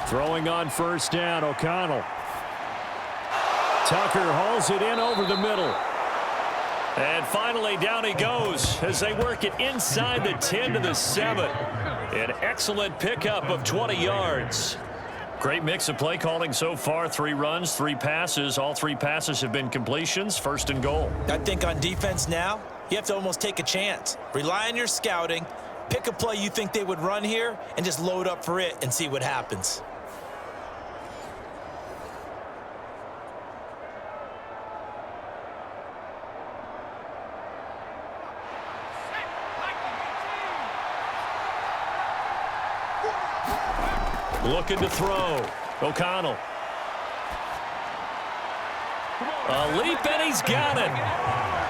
Throwing on 1st down, O'Connell. Tucker hauls it in over the middle. And finally, down he goes as they work it inside the 10 to the 7. An excellent pickup of 20 yards. Great mix of play calling so far. 3 runs, 3 passes. All 3 passes have been completions. 1st and goal. I think on defense now, you have to almost take a chance. Rely on your scouting. Pick a play you think they would run here and just load up for it and see what happens. Looking to throw. O'Connell. A leap, and he's got it.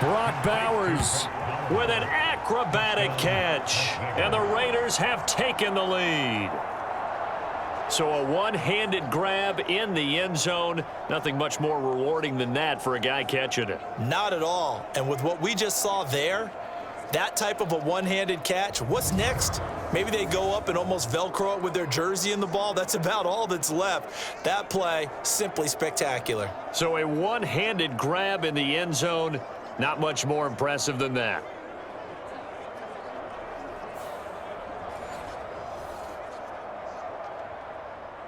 Brock Bowers with an acrobatic catch. And the Raiders have taken the lead. So a one-handed grab in the end zone. Nothing much more rewarding than that for a guy catching it. Not at all. And with what we just saw there, that type of a one-handed catch, what's next? Maybe they go up and almost Velcro it with their jersey in the ball. That's about all that's left. That play, simply spectacular. So a one-handed grab in the end zone, not much more impressive than that.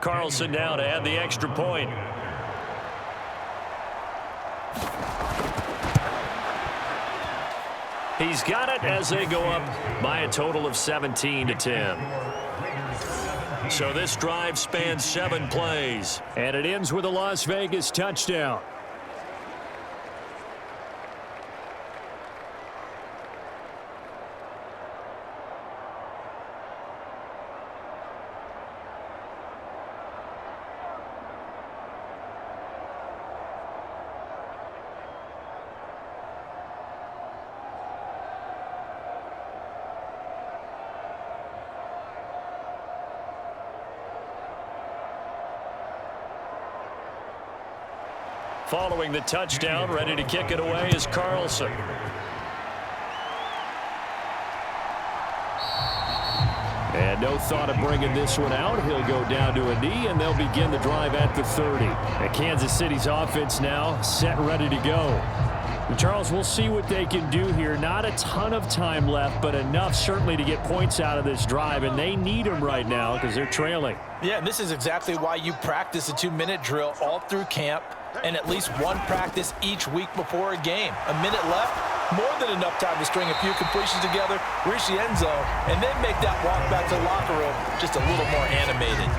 Carlson now to add the extra point. He's got it as they go up by a total of 17 to 10. So this drive spans 7 plays, and it ends with a Las Vegas touchdown. Following the touchdown, ready to kick it away is Carlson. And no thought of bringing this one out. He'll go down to a knee, and they'll begin the drive at the 30. And Kansas City's offense now set ready to go. And Charles, we'll see what they can do here. Not a ton of time left, but enough certainly to get points out of this drive, and they need them right now because they're trailing. Yeah, and this is exactly why you practice a 2-minute drill all through camp and at least one practice each week before a game. A minute left, more than enough time to string a few completions together, reach the end zone, and then make that walk back to the locker room just a little more animated.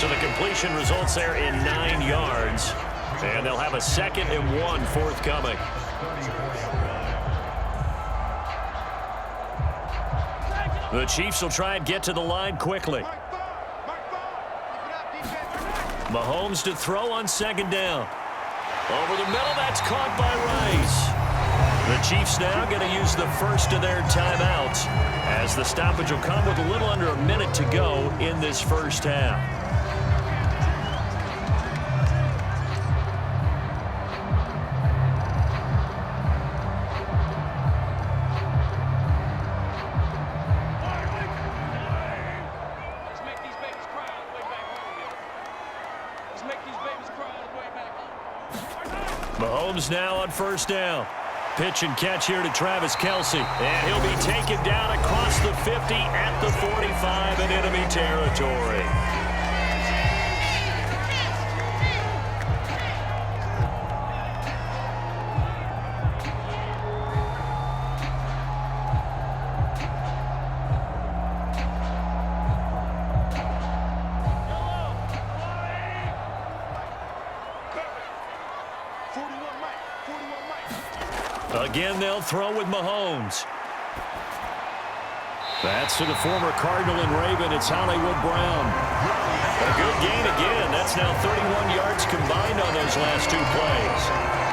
So the completion results there in 9 yards, and they'll have a 2nd and 1 forthcoming. The Chiefs will try and get to the line quickly. Mahomes to throw on 2nd down. Over the middle, that's caught by Rice. The Chiefs now going to use the first of their timeouts as the stoppage will come with a little under a minute to go in this first half. Mahomes now on 1st down. Pitch and catch here to Travis Kelce. And he'll be taken down across the 50 at the 45 in enemy territory. Again, they'll throw with Mahomes. That's to the former Cardinal and Raven. It's Hollywood Brown. A good gain again. That's now 31 yards combined on those last 2 plays.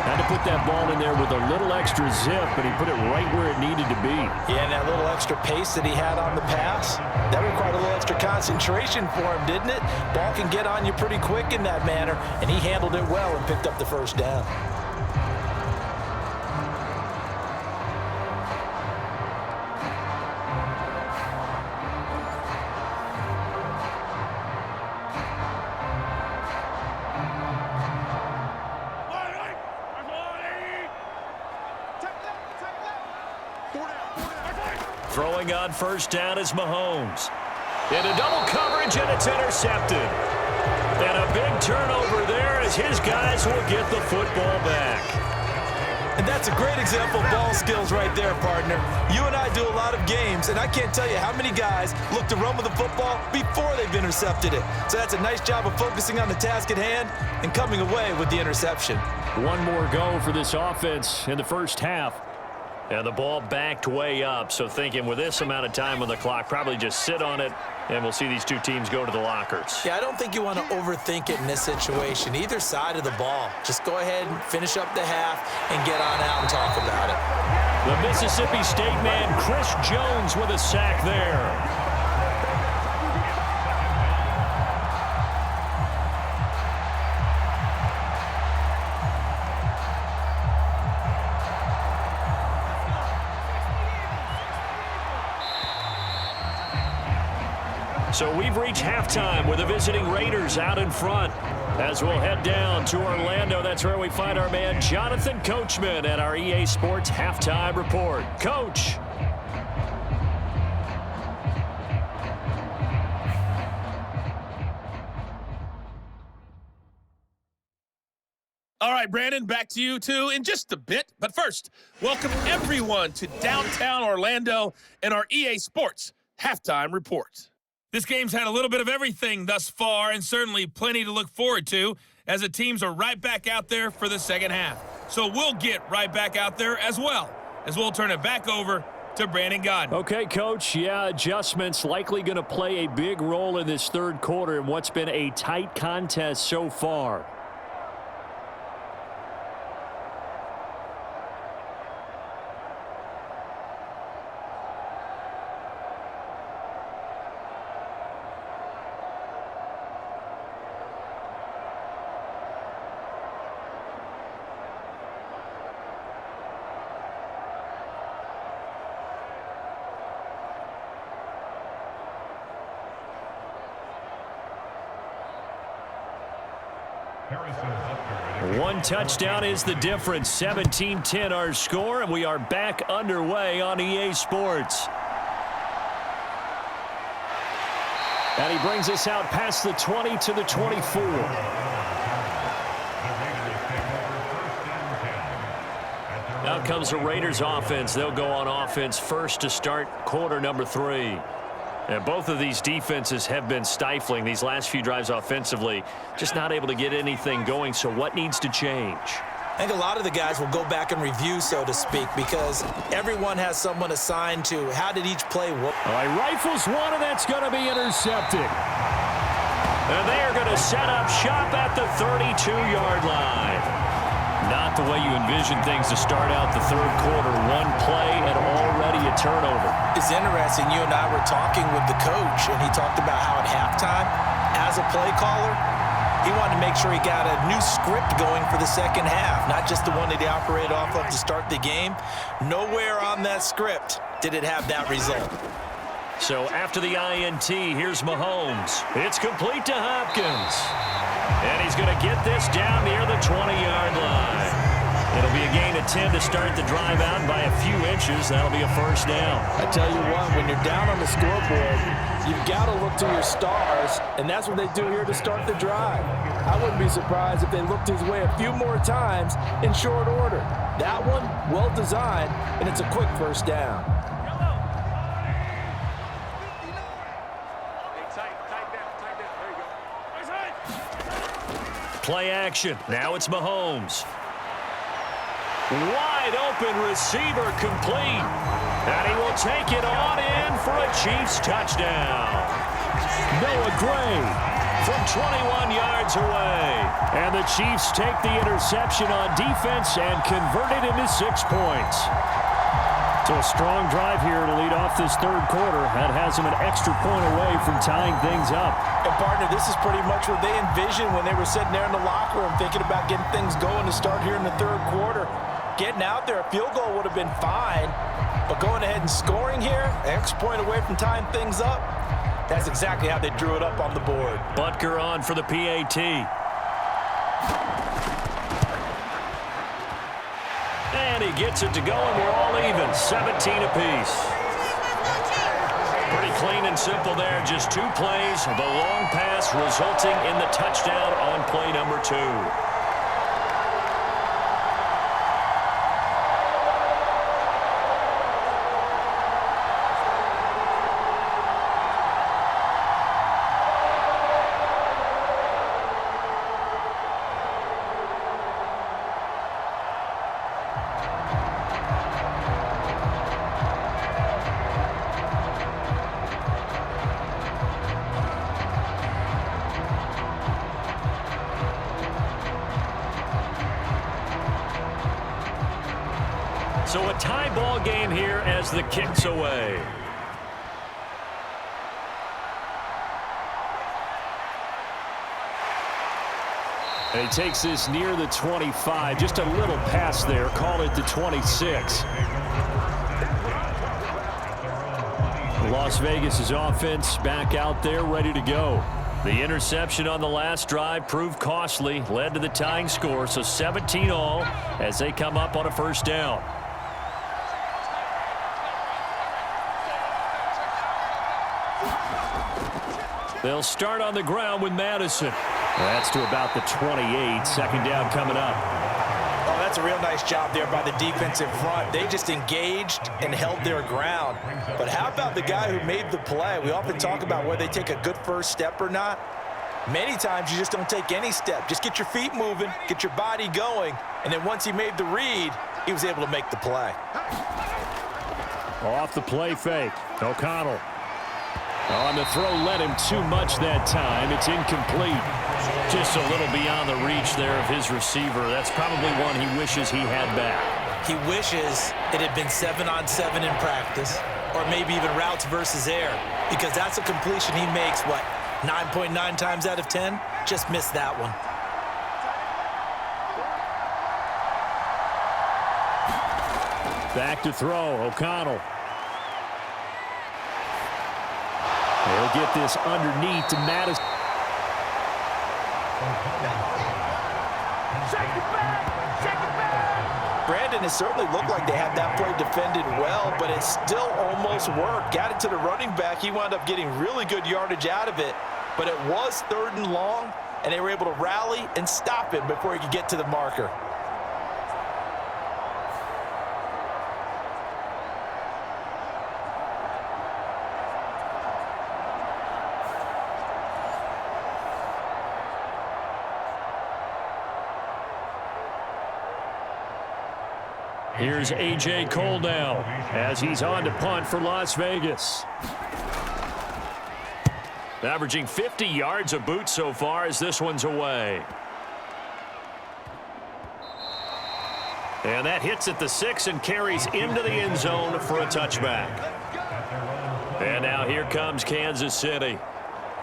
Had to put that ball in there with a little extra zip, but he put it right where it needed to be. Yeah, and that little extra pace that he had on the pass, that required a little extra concentration for him, didn't it? Ball can get on you pretty quick in that manner, and he handled it well and picked up the 1st down. Throwing on first down is Mahomes. Into double coverage, and it's intercepted. And a big turnover there as his guys will get the football back. And that's a great example of ball skills right there, partner. You and I do a lot of games, and I can't tell you how many guys look to run with the football before they've intercepted it. So that's a nice job of focusing on the task at hand and coming away with the interception. One more go for this offense in the first half. And the ball backed way up, so thinking with this amount of time on the clock, probably just sit on it, and we'll see these two teams go to the lockers. Yeah, I don't think you want to overthink it in this situation, either side of the ball. Just go ahead and finish up the half and get on out and talk about it. The Mississippi State man, Chris Jones, with a sack there. So we've reached halftime with the visiting Raiders out in front. As we'll head down to Orlando, that's where we find our man Jonathan Coachman at our EA Sports Halftime Report. Coach. All right, Brandon, back to you, too, in just a bit. But first, welcome everyone to downtown Orlando and our EA Sports Halftime Report. This game's had a little bit of everything thus far, and certainly plenty to look forward to, as the teams are right back out there for the second half. So we'll get right back out there as well, as we'll turn it back over to Brandon Gardner. Okay, Coach, yeah, adjustments likely going to play a big role in this third quarter in what's been a tight contest so far. One touchdown is the difference. 17-10 our score, and we are back underway on EA Sports. And he brings us out past the 20 to the 24. Out comes the Raiders offense. They'll go on offense first to start quarter number 3. And both of these defenses have been stifling these last few drives offensively, just not able to get anything going. So what needs to change? I think a lot of the guys will go back and review, so to speak, because everyone has someone assigned to how did each play work. All right, rifles one, and that's going to be intercepted. And they are going to set up shop at the 32-yard line. Not the way you envision things to start out the third quarter. One play and already a turnover. It's interesting. You and I were talking with the coach, and he talked about how at halftime, as a play caller, he wanted to make sure he got a new script going for the second half, not just the one that he operated off of to start the game. Nowhere on that script did it have that result. So after the INT, here's Mahomes. It's complete to Hopkins. And he's going to get this down near the 20-yard line. It'll be a gain of 10 to start the drive out by a few inches. That'll be a first down. I tell you what, when you're down on the scoreboard, you've got to look to your stars, and that's what they do here to start the drive. I wouldn't be surprised if they looked his way a few more times in short order. That one, well designed, and it's a quick first down. Play action. Now it's Mahomes. Wide open receiver complete. And he will take it on in for a Chiefs touchdown. Noah Gray from 21 yards away. And the Chiefs take the interception on defense and convert it into 6 points. So a strong drive here to lead off this third quarter. That has them an extra point away from tying things up. And, partner, this is pretty much what they envisioned when they were sitting there in the locker room thinking about getting things going to start here in the third quarter. Getting out there, a field goal would have been fine. But going ahead and scoring here, an extra point away from tying things up, that's exactly how they drew it up on the board. Butker on for the PAT. And he gets it to go, and we're all even, 17 apiece. Pretty clean and simple there. Just 2 plays. The long pass resulting in the touchdown on play number 2. So a tie ball game here as the kick's away. And he takes this near the 25. Just a little pass there. Call it the 26. Las Vegas' offense back out there ready to go. The interception on the last drive proved costly. Led to the tying score. So 17 all as they come up on a first down. They'll start on the ground with Madison. That's to about the 28. Second down coming up. Oh, that's a real nice job there by the defensive front. They just engaged and held their ground. But how about the guy who made the play? We often talk about whether they take a good first step or not. Many times you just don't take any step. Just get your feet moving, get your body going, and then once he made the read, he was able to make the play. Off the play fake. O'Connell. On the throw, led him too much that time. It's incomplete. Just a little beyond the reach there of his receiver. That's probably one he wishes he had back. He wishes it had been 7-on-7 in practice, or maybe even routes versus air, because that's a completion he makes, 9.9 times out of 10? Just missed that one. Back to throw, O'Connell. They'll get this underneath to Madison. Brandon, it certainly looked like they had that play defended well, but it still almost worked. Got it to the running back. He wound up getting really good yardage out of it, but it was 3rd and long, and they were able to rally and stop him before he could get to the marker. Here's A.J. Cole now as he's on to punt for Las Vegas. Averaging 50 yards a boot so far as this one's away. And that hits at the 6 and carries into the end zone for a touchback. And now here comes Kansas City.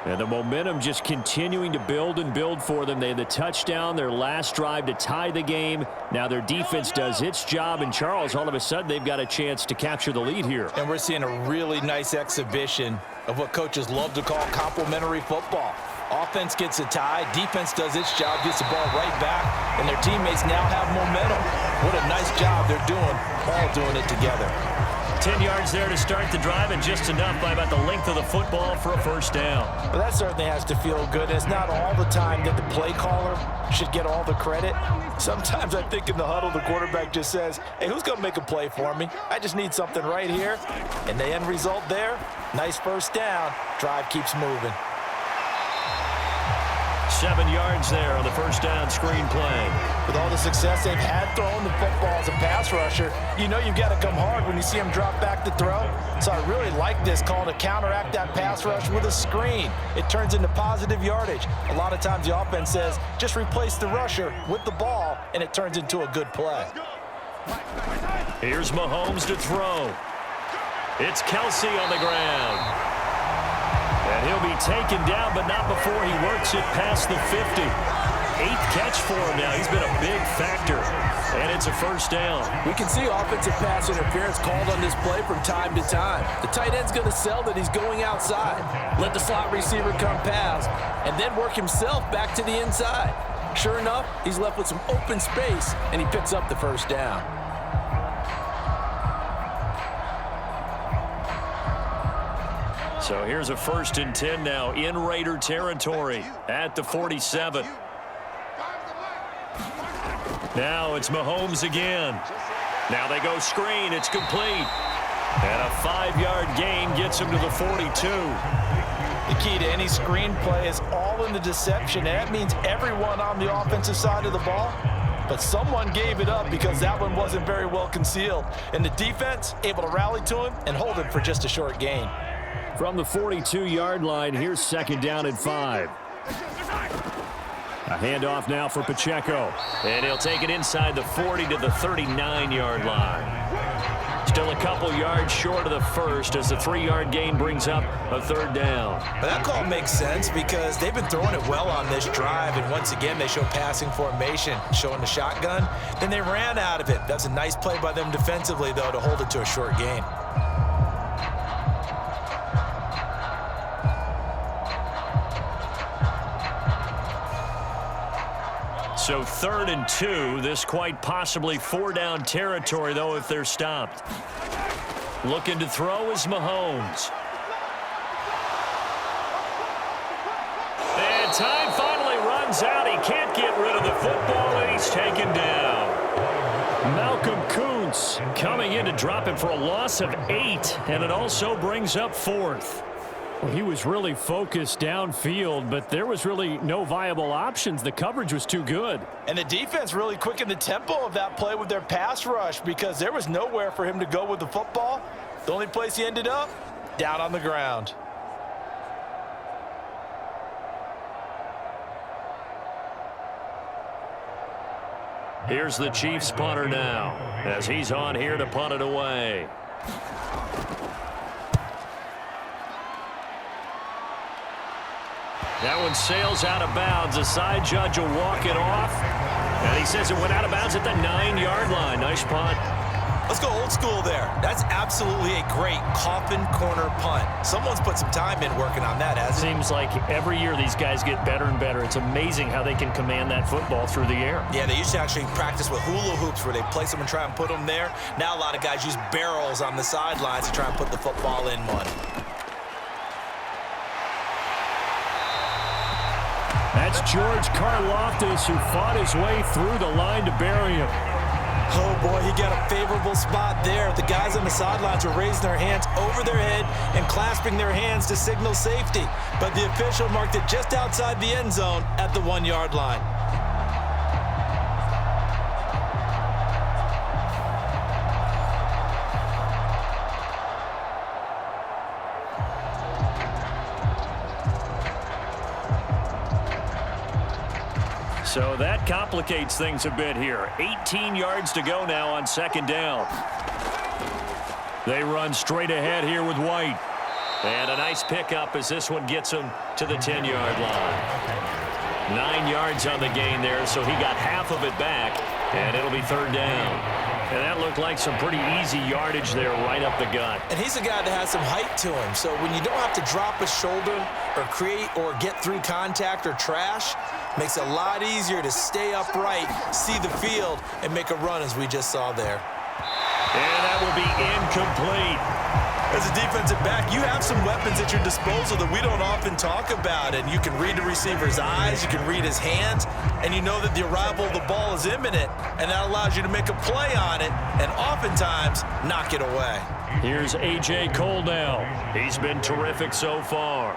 And the momentum just continuing to build and build for them. They had the touchdown, their last drive to tie the game. Now their defense does its job. And Charles, all of a sudden, they've got a chance to capture the lead here. And we're seeing a really nice exhibition of what coaches love to call complementary football. Offense gets a tie, defense does its job, gets the ball right back, and their teammates now have momentum. What a nice job they're doing, all doing it together. 10 yards there to start the drive, and just enough by about the length of the football for a first down. Well, that certainly has to feel good. It's not all the time that the play caller should get all the credit. Sometimes I think in the huddle, the quarterback just says, hey, who's going to make a play for me? I just need something right here. And the end result there, nice first down. Drive keeps moving. 7 yards there on the first down screen play. With all the success they've had throwing the football as a pass rusher, you know you've got to come hard when you see them drop back to throw. So I really like this call to counteract that pass rush with a screen. It turns into positive yardage. A lot of times the offense says, just replace the rusher with the ball, and it turns into a good play. Here's Mahomes to throw. It's Kelsey on the ground. And he'll be taken down, but not before he works it past the 50. 8th catch for him now. He's been a big factor, and it's a first down. We can see offensive pass interference called on this play from time to time. The tight end's going to sell that he's going outside. Let the slot receiver come past, and then work himself back to the inside. Sure enough, he's left with some open space, and he picks up the first down. So here's a 1st and 10 now in Raider territory at the 47. Now it's Mahomes again. Now they go screen. It's complete. And a 5-yard gain gets him to the 42. The key to any screen play is all in the deception, and that means everyone on the offensive side of the ball. But someone gave it up because that one wasn't very well concealed. And the defense able to rally to him and hold him for just a short gain. From the 42-yard line, here's 2nd down and 5. A handoff now for Pacheco. And he'll take it inside the 40 to the 39-yard line. Still a couple yards short of the first as the 3-yard gain brings up a 3rd down. But that call makes sense because they've been throwing it well on this drive, and once again they show passing formation, showing the shotgun. Then they ran out of it. That's a nice play by them defensively, though, to hold it to a short gain. So 3rd and 2, this quite possibly 4-down territory, though, if they're stopped. Looking to throw is Mahomes. And time finally runs out. He can't get rid of the football, and he's taken down. Malcolm Kuntz coming in to drop it for a loss of 8, and it also brings up 4th. Well, he was really focused downfield, but there was really no viable options. The coverage was too good. And the defense really quickened the tempo of that play with their pass rush because there was nowhere for him to go with the football. The only place he ended up, down on the ground. Here's the Chiefs punter now as he's on here to punt it away. That one sails out of bounds. The side judge will walk it off. And he says it went out of bounds at the 9-yard line. Nice punt. Let's go old school there. That's absolutely a great coffin corner punt. Someone's put some time in working on that, hasn't it? Seems like every year these guys get better and better. It's amazing how they can command that football through the air. Yeah, they used to actually practice with hula hoops where they place them and try and put them there. Now a lot of guys use barrels on the sidelines to try and put the football in one. That's George Karlaftis, who fought his way through the line to bury him. Oh, boy, he got a favorable spot there. The guys on the sidelines were raising their hands over their head and clasping their hands to signal safety. But the official marked it just outside the end zone at the 1-yard line. So that complicates things a bit here. 18 yards to go now on 2nd down. They run straight ahead here with White. And a nice pickup as this one gets him to the 10-yard line. 9 yards on the gain there, so he got half of it back, and it'll be 3rd down. And that looked like some pretty easy yardage there right up the gut. And he's a guy that has some height to him, so when you don't have to drop a shoulder or create or get through contact or trash, makes it a lot easier to stay upright, see the field, and make a run as we just saw there. And that will be incomplete. As a defensive back, you have some weapons at your disposal that we don't often talk about, and you can read the receiver's eyes, you can read his hands, and you know that the arrival of the ball is imminent, and that allows you to make a play on it and oftentimes knock it away. Here's A.J. Cole now. He's been terrific so far.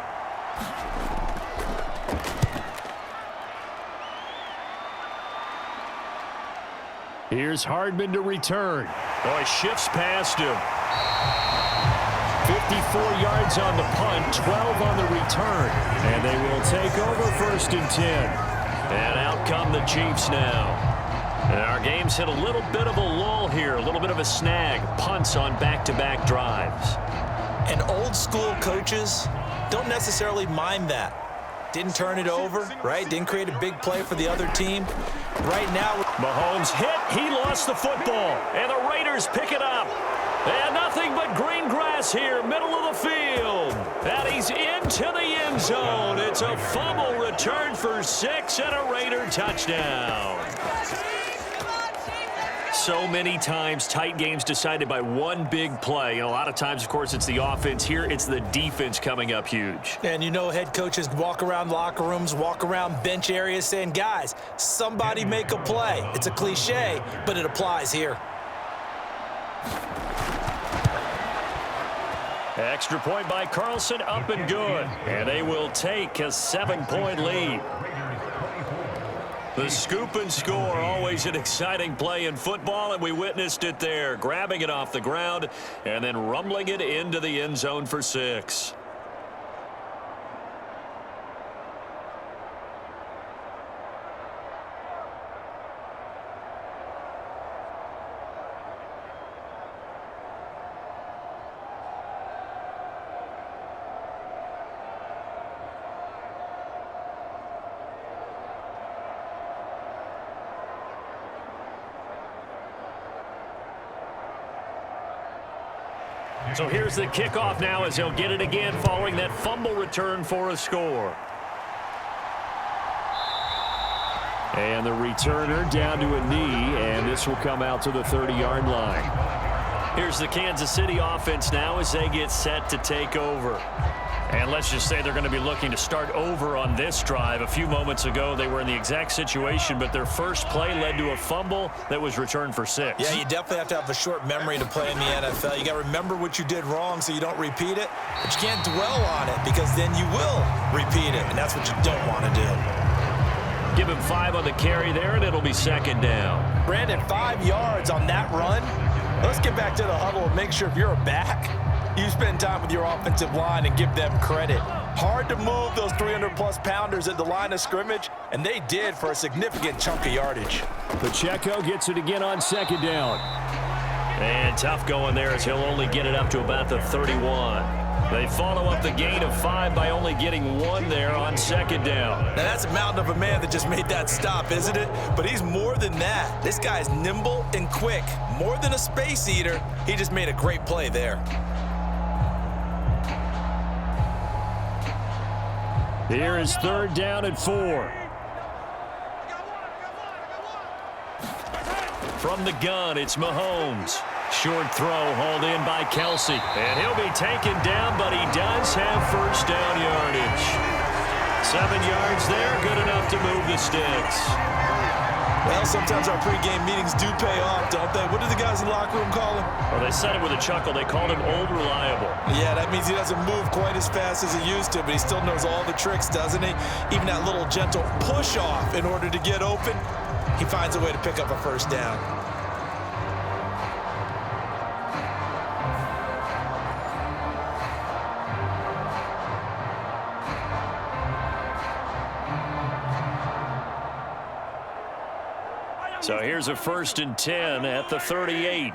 Here's Hardman to return. Oh, he shifts past him. 54 yards on the punt, 12 on the return. And they will take over 1st and 10. And out come the Chiefs now. And our game's hit a little bit of a lull here, a little bit of a snag. Punts on back-to-back drives. And old school coaches don't necessarily mind that. Didn't turn it over, right? Didn't create a big play for the other team. Right now, Mahomes hit. He lost the football. And the Raiders pick it up. And nothing but green grass here, middle of the field. And he's into the end zone. It's a fumble return for 6 and a Raider touchdown. So many times, tight games decided by one big play. And a lot of times, of course, it's the offense. Here, it's the defense coming up huge. And you know head coaches walk around locker rooms, walk around bench areas saying, guys, somebody make a play. It's a cliche, but it applies here. Extra point by Carlson, up and good. And they will take a 7-point lead. The scoop and score, always an exciting play in football, and we witnessed it there. Grabbing it off the ground and then rumbling it into the end zone for 6. So here's the kickoff now as he'll get it again following that fumble return for a score. And the returner down to a knee, and this will come out to the 30-yard line. Here's the Kansas City offense now as they get set to take over. And let's just say they're going to be looking to start over on this drive. A few moments ago, they were in the exact situation, but their first play led to a fumble that was returned for 6. Yeah, you definitely have to have a short memory to play in the NFL. You got to remember what you did wrong so you don't repeat it, but you can't dwell on it because then you will repeat it, and that's what you don't want to do. Give him 5 on the carry there, and it'll be 2nd down. Brandon, 5 yards on that run. Let's get back to the huddle and make sure if you're a back, you spend time with your offensive line and give them credit. Hard to move those 300-plus pounders at the line of scrimmage, and they did for a significant chunk of yardage. Pacheco gets it again on 2nd down. And tough going there as he'll only get it up to about the 31. They follow up the gain of 5 by only getting 1 there on 2nd down. Now, that's a mountain of a man that just made that stop, isn't it? But he's more than that. This guy's nimble and quick. More than a space eater, he just made a great play there. Here is 3rd down and 4. From the gun, it's Mahomes. Short throw hauled in by Kelsey. And he'll be taken down, but he does have 1st down yardage. 7 yards there, good enough to move the sticks. Well, sometimes our pregame meetings do pay off, don't they? What do the guys in the locker room call him? Well, they said it with a chuckle. They called him Old Reliable. Yeah, that means he doesn't move quite as fast as he used to, but he still knows all the tricks, doesn't he? Even that little gentle push-off in order to get open, he finds a way to pick up a 1st down. So here's a 1st and 10 at the 38.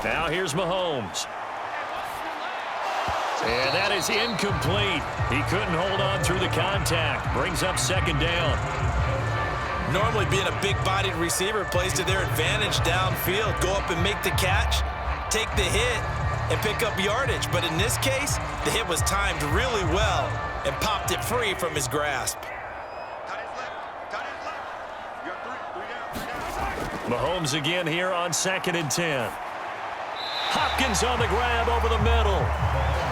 Now here's Mahomes. And that is incomplete. He couldn't hold on through the contact. Brings up 2nd down. Normally being a big-bodied receiver plays to their advantage downfield. Go up and make the catch, take the hit, and pick up yardage. But in this case, the hit was timed really well and popped it free from his grasp. Mahomes again here on 2nd and 10. Hopkins on the grab over the middle.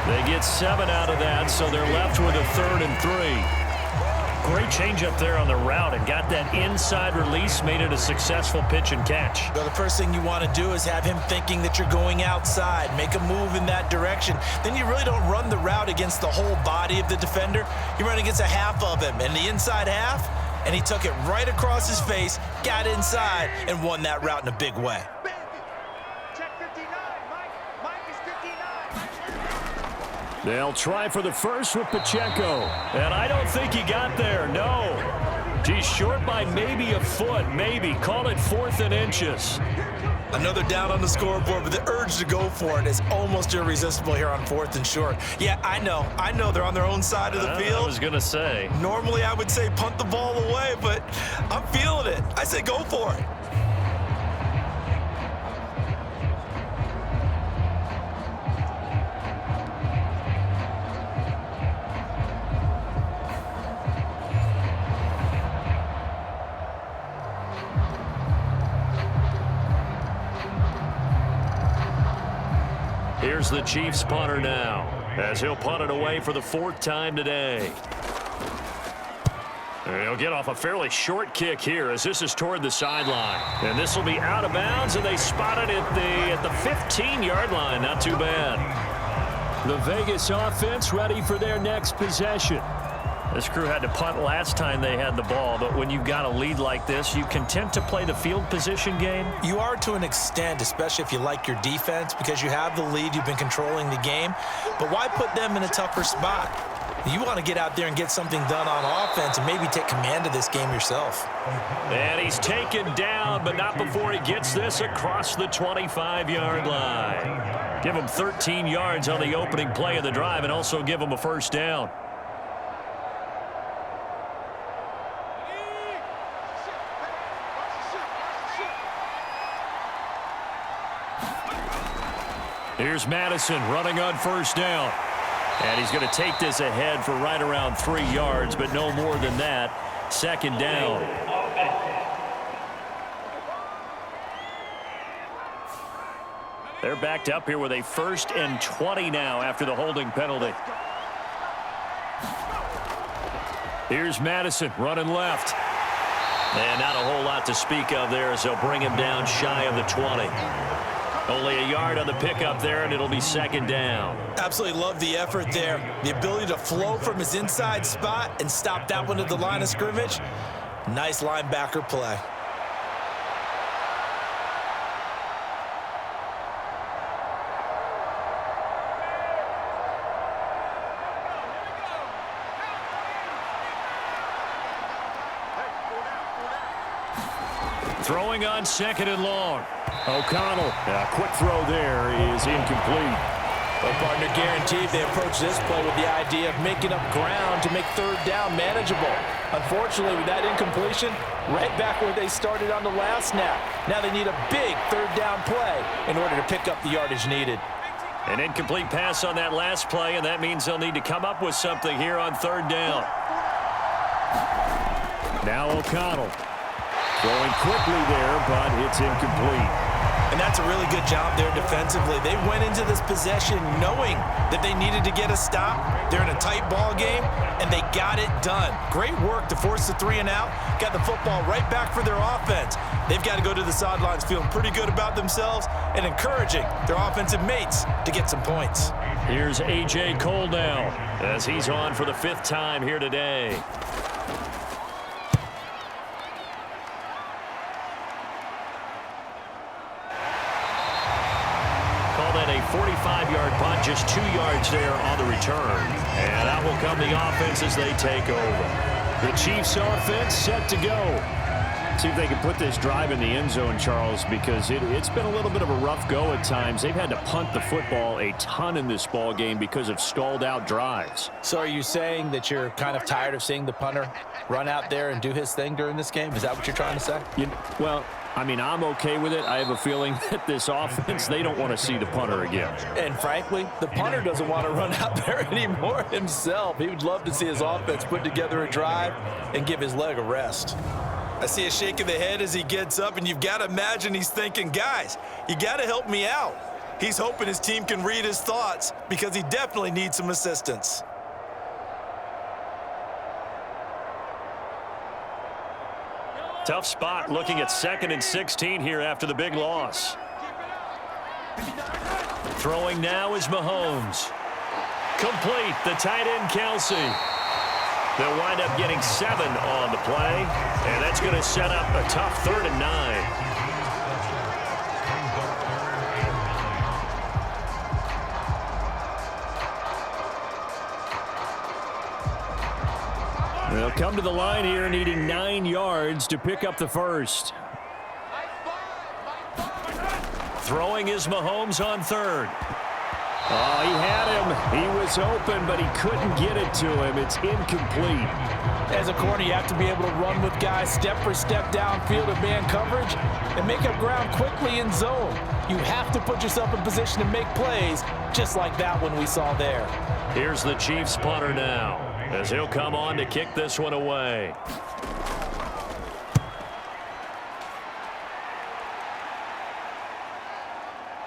They get 7 out of that, so they're left with a 3rd and 3. Great change up there on the route and got that inside release, made it a successful pitch and catch. Well, the first thing you want to do is have him thinking that you're going outside, make a move in that direction. Then you really don't run the route against the whole body of the defender. You run against a half of him, and the inside half, and he took it right across his face, got inside, and won that route in a big way. They'll try for the first with Pacheco. And I don't think he got there, no. He's short by maybe a foot, maybe. Call it 4th and inches. Another down on the scoreboard, but the urge to go for it is almost irresistible here on 4th and short. Yeah, I know they're on their own side of the field. I was going to say. Normally I would say punt the ball away, but I'm feeling it. I say go for it. Here's the Chiefs punter now, as he'll punt it away for the 4th time today. And he'll get off a fairly short kick here as this is toward the sideline. And this will be out of bounds, and they spot it at the 15-yard line. Not too bad. The Vegas offense ready for their next possession. This crew had to punt last time they had the ball, but when you've got a lead like this, you content to play the field position game? You are to an extent, especially if you like your defense, because you have the lead, you've been controlling the game. But why put them in a tougher spot? You want to get out there and get something done on offense and maybe take command of this game yourself. And he's taken down, but not before he gets this across the 25-yard line. Give him 13 yards on the opening play of the drive and also give him a first down. Here's Madison running on first down. And he's going to take this ahead for right around 3 yards, but no more than that. 2nd down. They're backed up here with a 1st and 20 now after the holding penalty. Here's Madison running left. And not a whole lot to speak of there as they'll bring him down shy of the 20. Only a yard on the pickup there, and it'll be 2nd down. Absolutely love the effort there. The ability to flow from his inside spot and stop that one at the line of scrimmage. Nice linebacker play. Throwing on 2nd and long. O'Connell, a quick throw there is incomplete. Well, partner, guaranteed they approach this play with the idea of making up ground to make 3rd down manageable. Unfortunately, with that incompletion, right back where they started on the last snap. Now they need a big 3rd down play in order to pick up the yardage needed. An incomplete pass on that last play, and that means they'll need to come up with something here on 3rd down. Now O'Connell. Throwing quickly there, but it's incomplete. And that's a really good job there defensively. They went into this possession knowing that they needed to get a stop. They're in a tight ball game, and they got it done. Great work to force the 3 and out. Got the football right back for their offense. They've got to go to the sidelines feeling pretty good about themselves and encouraging their offensive mates to get some points. Here's A.J. Cole now as he's on for the 5th time here today. That a 45-yard punt, just 2 yards there on the return. And out will come the offense as they take over. The Chiefs offense set to go. See if they can put this drive in the end zone, Charles, because it's been a little bit of a rough go at times. They've had to punt the football a ton in this ball game because of stalled out drives. So are you saying that you're kind of tired of seeing the punter run out there and do his thing during this game? Is that what you're trying to say? Well, I mean, I'm okay with it. I have a feeling that this offense, they don't want to see the punter again. And frankly, the punter doesn't want to run out there anymore himself. He would love to see his offense put together a drive and give his leg a rest. I see a shake of the head as he gets up, and you've got to imagine he's thinking, guys, you got to help me out. He's hoping his team can read his thoughts because he definitely needs some assistance. Tough spot looking at 2nd and 16 here after the big loss. Throwing now is Mahomes. Complete, the tight end Kelsey. They'll wind up getting 7 on the play, and that's going to set up a tough 3rd and 9. They'll come to the line here needing 9 yards to pick up the first. Throwing is Mahomes on 3rd. Oh, he had him. He was open, but he couldn't get it to him. It's incomplete. As a corner, you have to be able to run with guys step for step downfield in man coverage and make up ground quickly in zone. You have to put yourself in position to make plays, just like that one we saw there. Here's the Chiefs punter now, as he'll come on to kick this one away.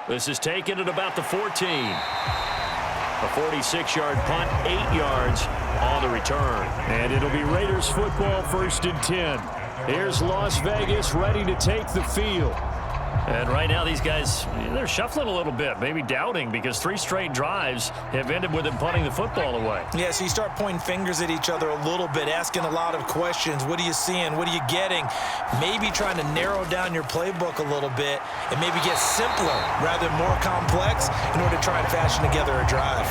This is taken at about the 14. A 46-yard punt, 8 yards on the return. And it'll be Raiders football, 1st and 10. Here's Las Vegas ready to take the field. And right now these guys, they're shuffling a little bit, maybe doubting, because 3 straight drives have ended with them punting the football away. Yeah, so you start pointing fingers at each other a little bit, asking a lot of questions. What are you seeing? What are you getting? Maybe trying to narrow down your playbook a little bit and maybe get simpler rather than more complex in order to try and fashion together a drive.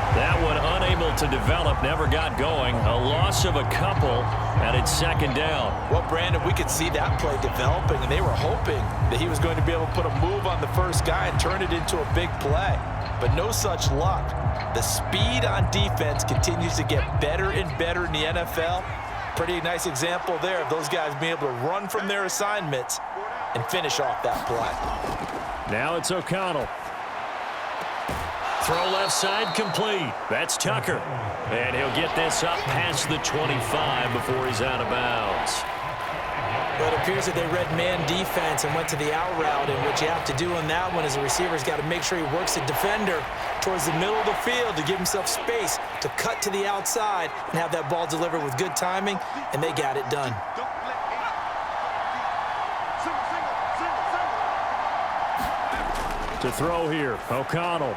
That one unable to develop, never got going. A loss of a couple, and it's 2nd down. Well, Brandon, we could see that play developing, and they were hoping that he was going to be able to put a move on the first guy and turn it into a big play. But no such luck. The speed on defense continues to get better and better in the NFL. Pretty nice example there of those guys being able to run from their assignments and finish off that play. Now it's O'Connell. Throw left side complete. That's Tucker. And he'll get this up past the 25 before he's out of bounds. Well, it appears that they read man defense and went to the out route, and what you have to do on that one is the receiver's got to make sure he works the defender towards the middle of the field to give himself space to cut to the outside and have that ball delivered with good timing, and they got it done. To throw here, O'Connell.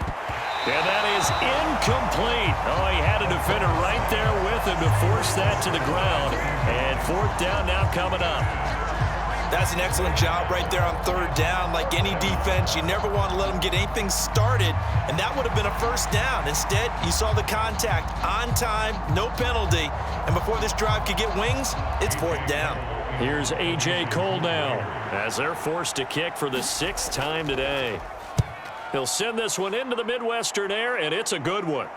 And that is incomplete. Oh, he had a defender right there with him to force that to the ground. And 4th down now coming up. That's an excellent job right there on 3rd down. Like any defense, you never want to let them get anything started, and that would have been a 1st down. Instead, you saw the contact on time, no penalty, and before this drive could get wings, it's 4th down. Here's A.J. Cole now as they're forced to kick for the 6th time today. He'll send this one into the Midwestern air, and it's a good one.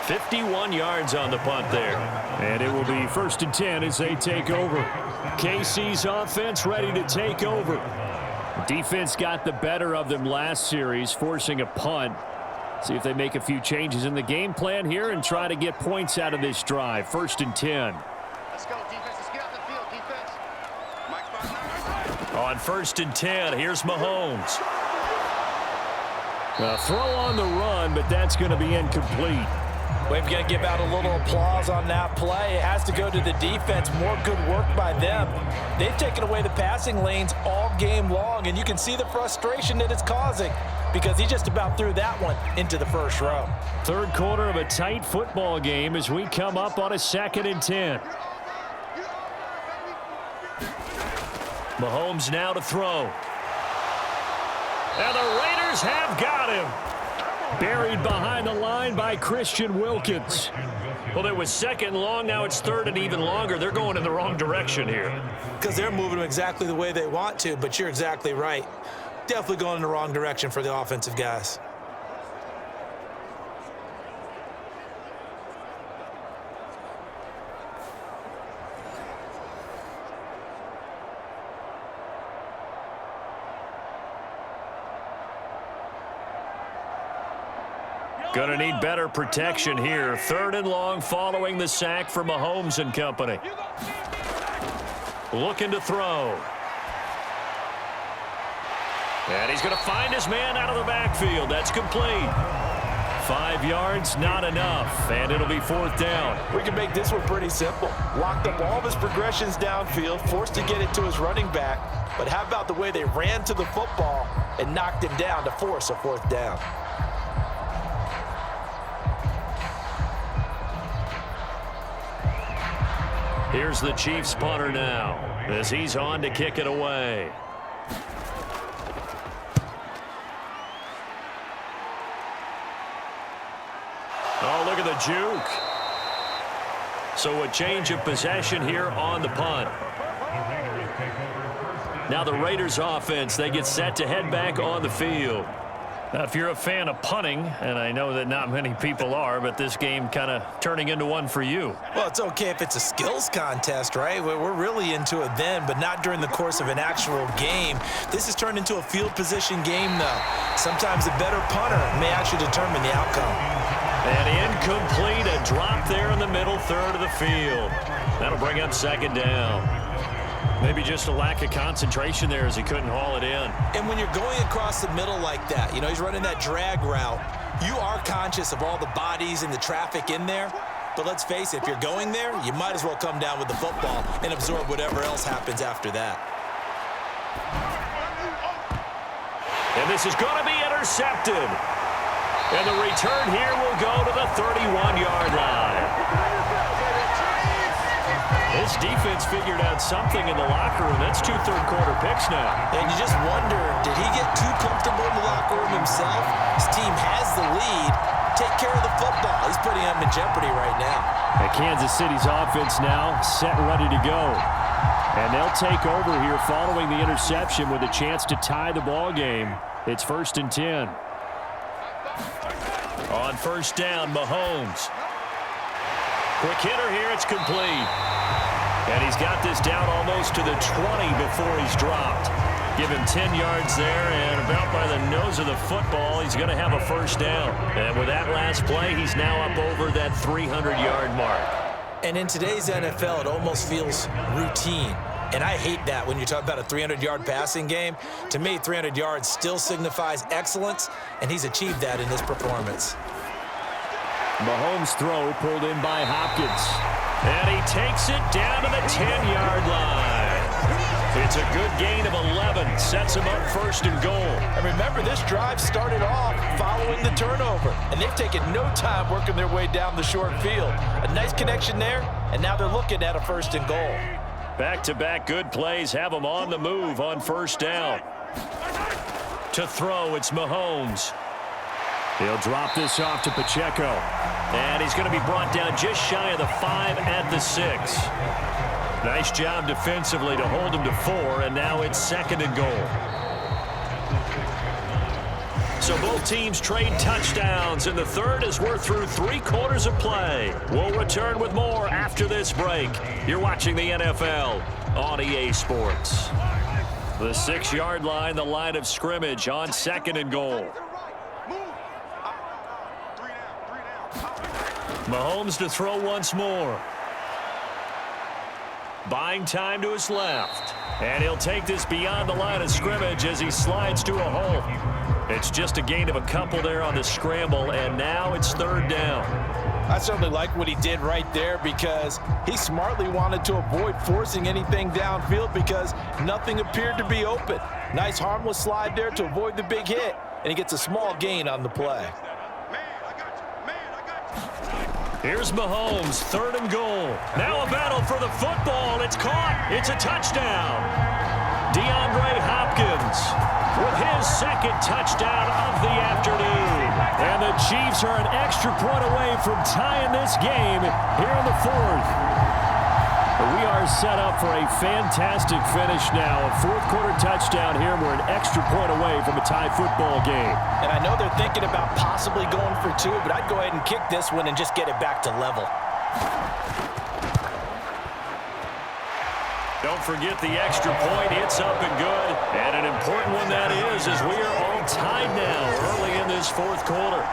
51 yards on the punt there. And it will be 1st and 10 as they take over. KC's offense ready to take over. Defense got the better of them last series, forcing a punt. See if they make a few changes in the game plan here and try to get points out of this drive. 1st and 10. Let's go, defense. Let's get out the field, defense. On 1st and 10, here's Mahomes. A throw on the run, but that's going to be incomplete. We've got to give out a little applause on that play. It has to go to the defense. More good work by them. They've taken away the passing lanes all game long, and you can see the frustration that it's causing because he just about threw that one into the 1st row. 3rd quarter of a tight football game as we come up on a 2nd and 10. Mahomes now to throw. And the Raiders have got him. Buried behind the line by Christian Wilkins. Well, it was 2nd long. Now it's 3rd and even longer. They're going in the wrong direction here. Because they're moving them exactly the way they want to, but you're exactly right. Definitely going in the wrong direction for the offensive guys. Gonna need better protection here. 3rd and long following the sack for Mahomes and company. Looking to throw. And he's gonna find his man out of the backfield. That's complete. 5 yards, not enough. And it'll be 4th down. We can make this one pretty simple. Locked up all of his progressions downfield, forced to get it to his running back. But how about the way they ran to the football and knocked him down to force a 4th down? Here's the Chiefs punter now as he's on to kick it away. Oh, look at the juke. So a change of possession here on the punt. Now the Raiders offense, they get set to head back on the field. Now, if you're a fan of punting, and I know that not many people are, but this game kind of turning into one for you. Well, it's okay if it's a skills contest, right? We're really into it then, but not during the course of an actual game. This has turned into a field position game, though. Sometimes the better punter may actually determine the outcome. And incomplete, a drop there in the middle 3rd of the field. That'll bring up 2nd down. Maybe just a lack of concentration there as he couldn't haul it in. And when you're going across the middle like that, he's running that drag route, you are conscious of all the bodies and the traffic in there. But let's face it, if you're going there, you might as well come down with the football and absorb whatever else happens after that. And this is going to be intercepted. And the return here will go to the 31-yard line. This defense figured out something in the locker room. That's 2 third-quarter picks now. And you just wonder, did he get too comfortable in the locker room himself? His team has the lead. Take care of the football. He's putting them in jeopardy right now. And Kansas City's offense now set and ready to go. And they'll take over here following the interception with a chance to tie the ball game. It's 1st and 10. On 1st down, Mahomes. Quick hitter here, it's complete. And he's got this down almost to the 20 before he's dropped. Give him 10 yards there, and about by the nose of the football, he's going to have a 1st down. And with that last play, he's now up over that 300-yard mark. And in today's NFL, it almost feels routine. And I hate that when you talk about a 300-yard passing game. To me, 300 yards still signifies excellence, and he's achieved that in this performance. Mahomes' throw pulled in by Hopkins. And he takes it down to the 10-yard line. It's a good gain of 11. Sets him up 1st and goal. And remember, this drive started off following the turnover. And they've taken no time working their way down the short field. A nice connection there, and now they're looking at a 1st and goal. Back-to-back good plays have him on the move on 1st down. To throw, it's Mahomes. He'll drop this off to Pacheco. And he's going to be brought down just shy of the 5 at the 6. Nice job defensively to hold him to 4, and now it's 2nd and goal. So both teams trade touchdowns in the third as we're through 3 quarters of play. We'll return with more after this break. You're watching the NFL on EA Sports. The 6-yard line, the line of scrimmage on 2nd and goal. Mahomes to throw once more. Buying time to his left. And he'll take this beyond the line of scrimmage as he slides to a hole. It's just a gain of a couple there on the scramble, and now it's 3rd down. I certainly like what he did right there because he smartly wanted to avoid forcing anything downfield because nothing appeared to be open. Nice harmless slide there to avoid the big hit, and he gets a small gain on the play. Here's Mahomes, 3rd and goal. Now a battle for the football. It's caught. It's a touchdown. DeAndre Hopkins with his 2nd touchdown of the afternoon. And the Chiefs are an extra point away from tying this game here in the 4th. We are set up for a fantastic finish now. A 4th-quarter touchdown here. We're an extra point away from a tie football game. And I know they're thinking about possibly going for 2, but I'd go ahead and kick this one and just get it back to level. Don't forget the extra point. It's up and good. And an important one that is, as we are all tied now early in this 4th quarter.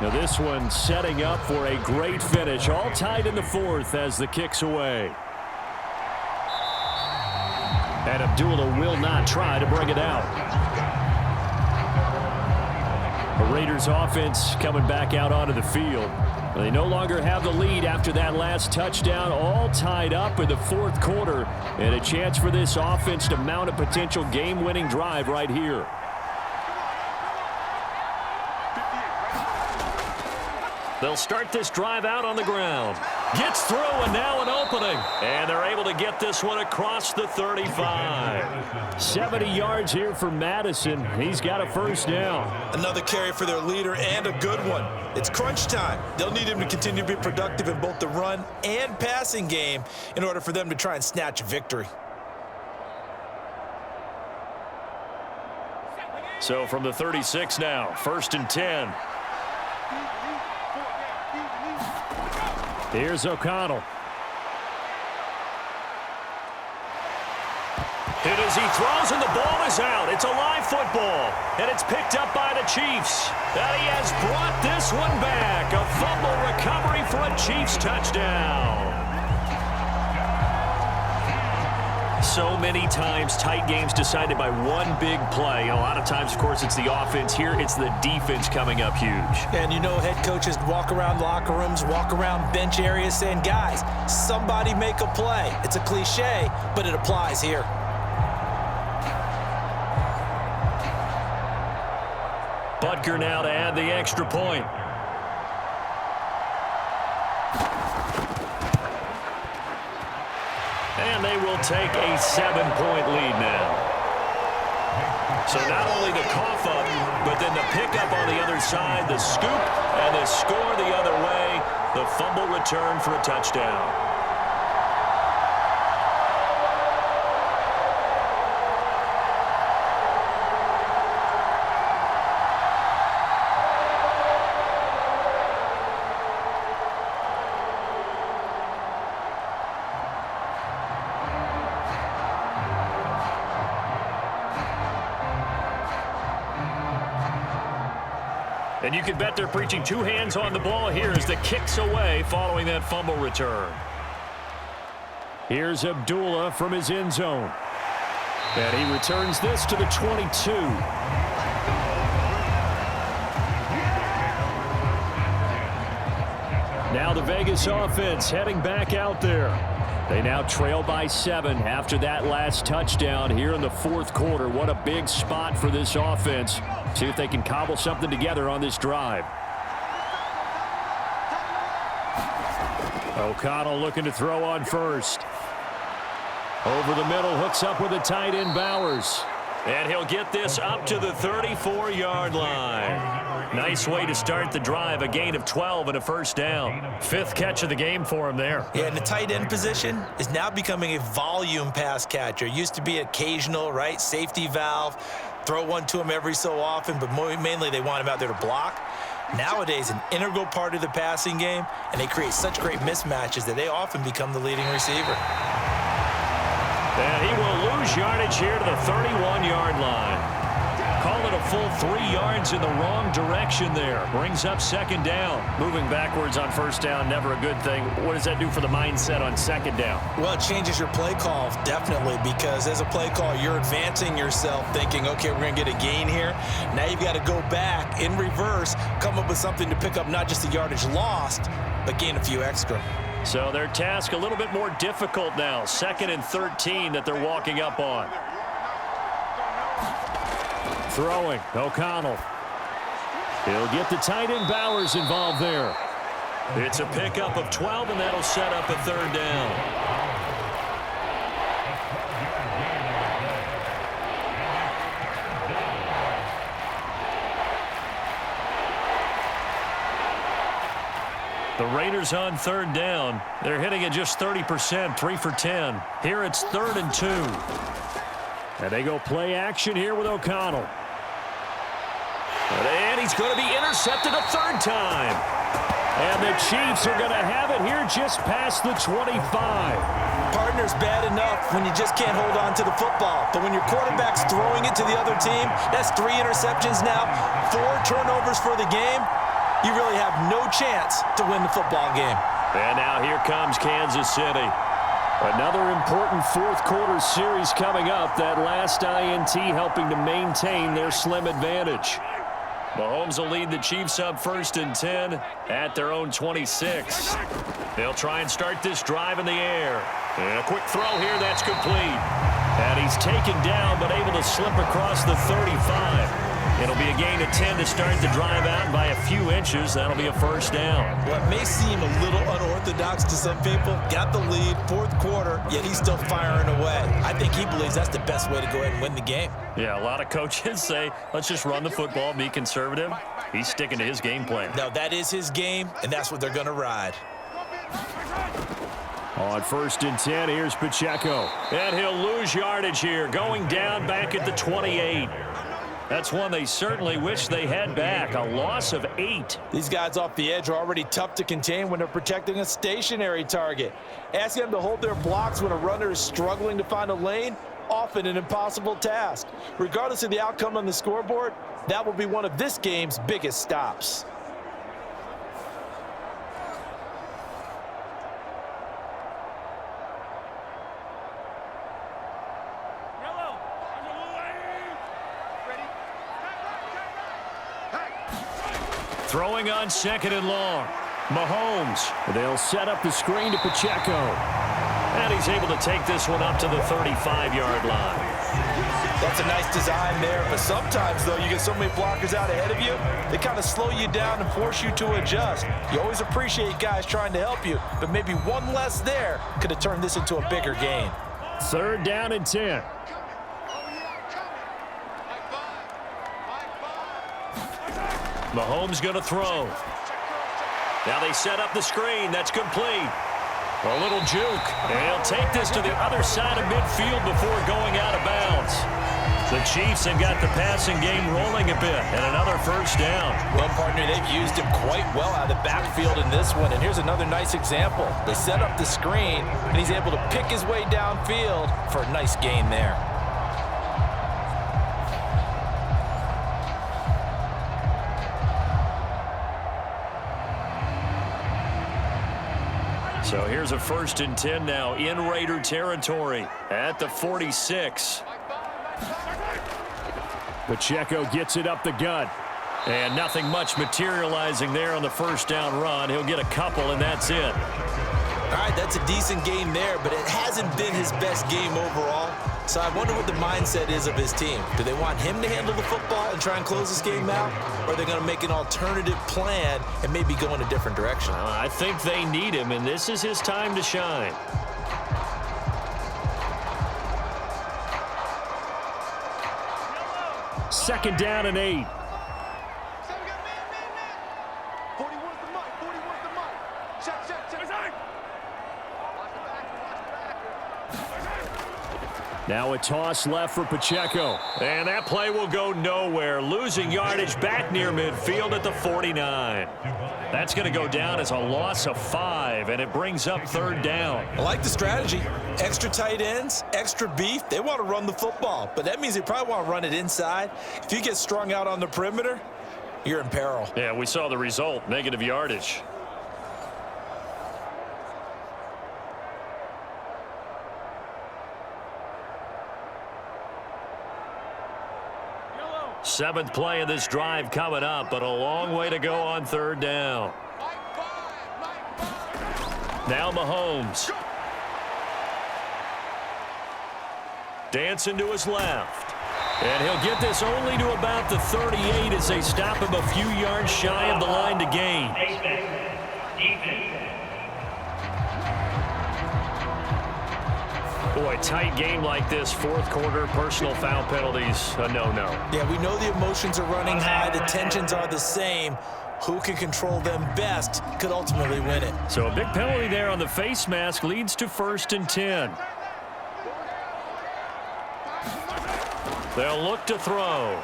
Now this one setting up for a great finish. All tied in the 4th as the kick's away. And Abdullah will not try to bring it out. The Raiders offense coming back out onto the field. They no longer have the lead after that last touchdown. All tied up in the 4th quarter. And a chance for this offense to mount a potential game-winning drive right here. They'll start this drive out on the ground. Gets through, and now an opening. And they're able to get this one across the 35. 70 yards here for Madison. He's got a 1st down. Another carry for their leader and a good one. It's crunch time. They'll need him to continue to be productive in both the run and passing game in order for them to try and snatch a victory. So from the 36 now, 1st and 10. Here's O'Connell. Hit as he throws, and the ball is out. It's a live football, and it's picked up by the Chiefs. And he has brought this one back. A fumble recovery for a Chiefs touchdown. So many times, tight games decided by one big play. A lot of times, of course, it's the offense. Here, it's the defense coming up huge. And you know head coaches walk around locker rooms, walk around bench areas saying, guys, somebody make a play. It's a cliche, but it applies here. Butker now to add the extra point. And they will take a 7-point lead now. So not only the cough up, but then the pickup on the other side, the scoop, and the score the other way. The fumble return for a touchdown. And you can bet they're preaching two hands on the ball here as the kick's away following that fumble return. Here's Abdullah from his end zone. And he returns this to the 22. Now the Vegas offense heading back out there. They now trail by 7 after that last touchdown here in the 4th quarter. What a big spot for this offense. See if they can cobble something together on this drive. O'Connell looking to throw on first. Over the middle, hooks up with the tight end Bowers. And he'll get this up to the 34-yard line. Nice way to start the drive, a gain of 12 and a first down. 5th catch of the game for him there. Yeah, and the tight end position is now becoming a volume pass catcher. Used to be occasional, right, safety valve. Throw one to him every so often, but mainly they want him out there to block. Nowadays, an integral part of the passing game, and they create such great mismatches that they often become the leading receiver. And he will lose yardage here to the 31-yard line. Call it a full 3 yards in the wrong direction there. Brings up 2nd down. Moving backwards on 1st down, never a good thing. What does that do for the mindset on 2nd down? Well, it changes your play call, definitely, because as a play call, you're advancing yourself thinking, okay, we're going to get a gain here. Now you've got to go back in reverse, come up with something to pick up not just the yardage lost, but gain a few extra. So their task a little bit more difficult now. 2nd and 13 that they're walking up on. Throwing, O'Connell. He'll get the tight end Bowers involved there. It's a pickup of 12, and that'll set up a 3rd down. The Raiders on 3rd down. They're hitting at just 30%, 3 for 10. Here it's 3rd and 2. And they go play action here with O'Connell. And he's going to be intercepted a 3rd time. And the Chiefs are going to have it here just past the 25. Partner's bad enough when you just can't hold on to the football. But when your quarterback's throwing it to the other team, that's 3 interceptions now, 4 turnovers for the game. You really have no chance to win the football game. And now here comes Kansas City. Another important 4th quarter series coming up. That last INT helping to maintain their slim advantage. Mahomes will lead the Chiefs up 1st and 10 at their own 26. They'll try and start this drive in the air. And a quick throw here, that's complete. And he's taken down but able to slip across the 35. It'll be a gain of 10 to start the drive out by a few inches. That'll be a 1st down. What may seem a little unorthodox to some people, got the lead, 4th quarter, yet he's still firing away. I think he believes that's the best way to go ahead and win the game. Yeah, a lot of coaches say, let's just run the football, be conservative. He's sticking to his game plan. No, that is his game, and that's what they're going to ride. On 1st and 10, here's Pacheco. And he'll lose yardage here, going down back at the 28. That's one they certainly wish they had back. A loss of 8. These guys off the edge are already tough to contain when they're protecting a stationary target. Asking them to hold their blocks when a runner is struggling to find a lane, often an impossible task. Regardless of the outcome on the scoreboard, that will be one of this game's biggest stops. Throwing on 2nd and long. Mahomes. They'll set up the screen to Pacheco. And he's able to take this one up to the 35-yard line. That's a nice design there, but sometimes, though, you get so many blockers out ahead of you, they kind of slow you down and force you to adjust. You always appreciate guys trying to help you, but maybe one less there could have turned this into a bigger gain. 3rd down and 10. Mahomes going to throw. Now they set up the screen. That's complete. A little juke. And he'll take this to the other side of midfield before going out of bounds. The Chiefs have got the passing game rolling a bit, and another 1st down. Well, partner, they've used him quite well out of the backfield in this one, and here's another nice example. They set up the screen, and he's able to pick his way downfield for a nice gain there. So here's a 1st and 10 now in Raider territory at the 46. Pacheco gets it up the gut. And nothing much materializing there on the 1st down run. He'll get a couple, and that's it. All right, that's a decent game there, but it hasn't been his best game overall. So I wonder what the mindset is of his team. Do they want him to handle the football and try and close this game out? Or are they going to make an alternative plan and maybe go in a different direction? I think they need him, and this is his time to shine. Second down and 8. Now a toss left for Pacheco. And that play will go nowhere. Losing yardage back near midfield at the 49. That's going to go down as a loss of 5, and it brings up 3rd down. I like the strategy. Extra tight ends, extra beef. They want to run the football, but that means they probably want to run it inside. If you get strung out on the perimeter, you're in peril. Yeah, we saw the result, negative yardage. Seventh play of this drive coming up, but a long way to go on 3rd down. Now Mahomes. Dancing to his left. And he'll get this only to about the 38 as they stop him a few yards shy of the line to gain. Boy, tight game like this, 4th quarter, personal foul penalties, a no-no. Yeah, we know the emotions are running high. The tensions are the same. Who can control them best could ultimately win it. So a big penalty there on the face mask leads to 1st and 10. They'll look to throw.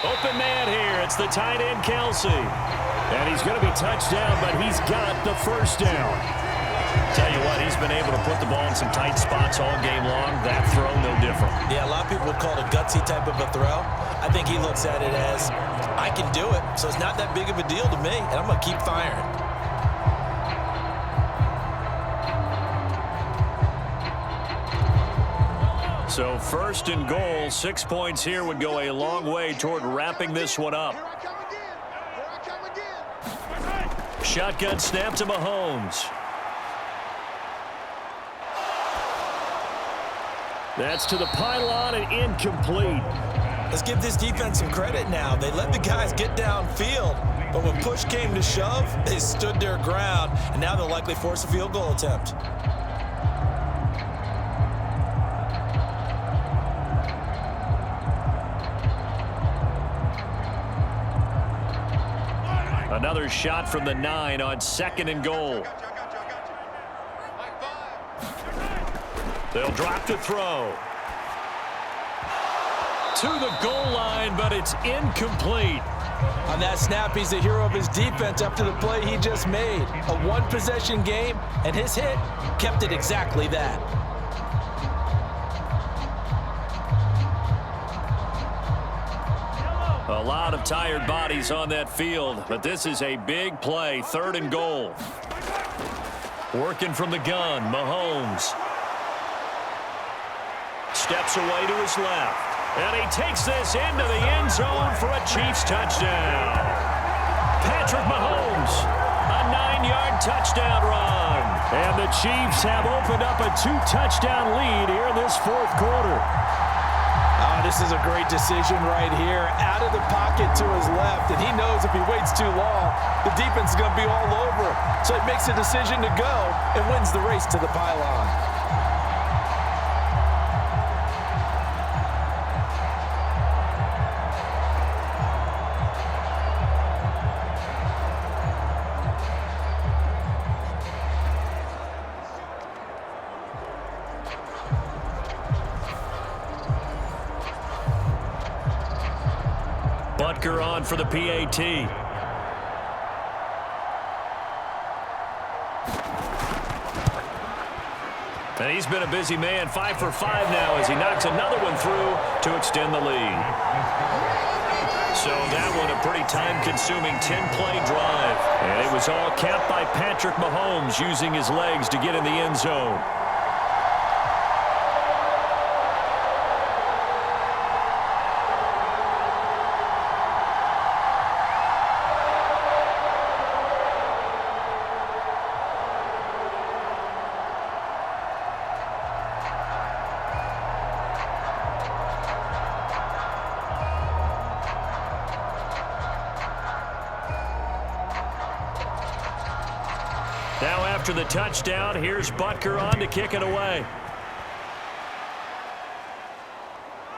Open man here. It's the tight end, Kelsey. And he's going to be touched down, but he's got the 1st down. Tell you what, he's been able to put the ball in some tight spots all game long. That throw, no different. Yeah, a lot of people would call it a gutsy type of a throw. I think he looks at it as, I can do it, so it's not that big of a deal to me, and I'm going to keep firing. So 1st and goal, 6 points here would go a long way toward wrapping this one up. Shotgun snap to Mahomes. That's to the pylon and incomplete. Let's give this defense some credit now. They let the guys get downfield, but when push came to shove, they stood their ground, and now they'll likely force a field goal attempt. Another shot from the 9 on 2nd and goal. They'll drop to throw. to the goal line, but it's incomplete. On that snap, he's the hero of his defense after the play he just made. A one-possession game, and his hit kept it exactly that. A lot of tired bodies on that field, but this is a big play, 3rd and goal. Working from the gun, Mahomes. Steps away to his left. And he takes this into the end zone for a Chiefs touchdown. Patrick Mahomes, a 9-yard touchdown run. And the Chiefs have opened up a 2-touchdown lead here in this 4th quarter. Oh, this is a great decision right here. Out of the pocket to his left, and he knows if he waits too long, the defense is going to be all over. So he makes a decision to go and wins the race to the pylon. Butker on for the PAT. And he's been a busy man, 5 for 5 now as he knocks another one through to extend the lead. So that one a pretty time-consuming 10-play drive. And it was all capped by Patrick Mahomes using his legs to get in the end zone. Now after the touchdown, here's Butker on to kick it away.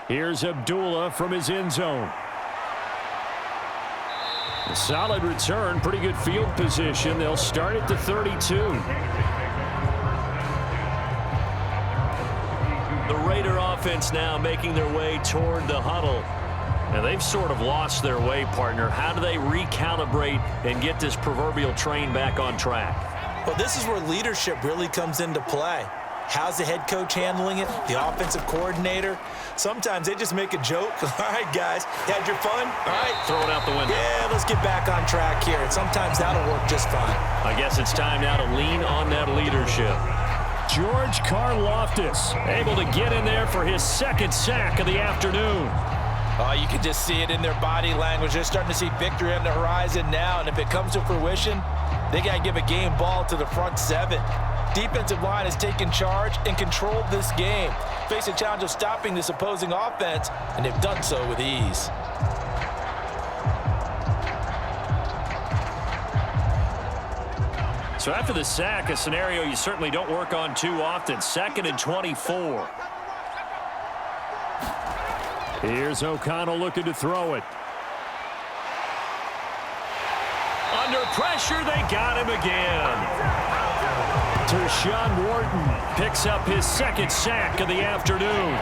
Here's Abdullah from his end zone. A solid return, pretty good field position. They'll start at the 32. The Raider offense now making their way toward the huddle. Now, they've sort of lost their way, partner. How do they recalibrate and get this proverbial train back on track? Well, this is where leadership really comes into play. How's the head coach handling it? The offensive coordinator? Sometimes they just make a joke. All right, guys, you had your fun? All right. Throw it out the window. Yeah, let's get back on track here. And sometimes that'll work just fine. I guess it's time now to lean on that leadership. George Karlaftis able to get in there for his 2nd sack of the afternoon. Oh, you can just see it in their body language. They're starting to see victory on the horizon now, and if it comes to fruition, they got to give a game ball to the front 7. Defensive line has taken charge and controlled this game. Face a challenge of stopping this opposing offense, and they've done so with ease. So after the sack, a scenario you certainly don't work on too often. 2nd and 24. Here's O'Connell looking to throw it. Under pressure, they got him again. Tershawn Wharton picks up his 2nd sack of the afternoon.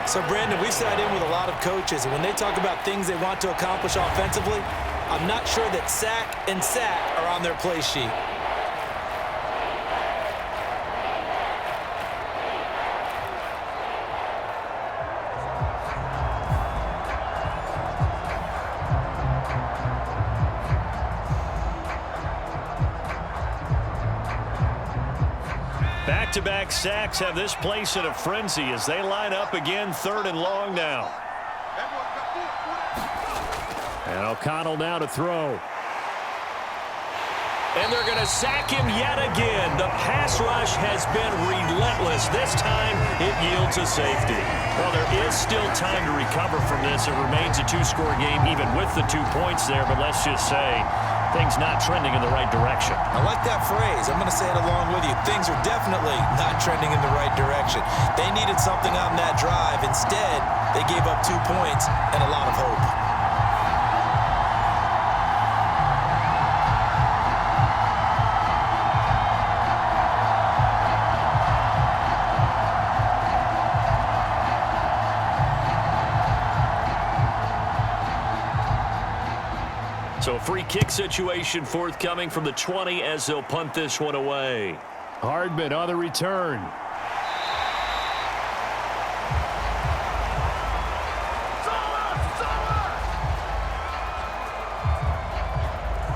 So, Brandon, we sat in with a lot of coaches, and when they talk about things they want to accomplish offensively, I'm not sure that sack and sack are on their play sheet. Back-to-back sacks have this place in a frenzy as they line up again 3rd and long now. And O'Connell now to throw. And they're going to sack him yet again. The pass rush has been relentless. This time, it yields a safety. Well, there is still time to recover from this. It remains a 2-score game even with the 2 points there, but let's just say things not trending in the right direction. I like that phrase. I'm going to say it along with you. Things are definitely not trending in the right direction. They needed something on that drive. Instead, they gave up 2 points and a lot of hope. So a free kick situation forthcoming from the 20 as they'll punt this one away. Hardman on the return.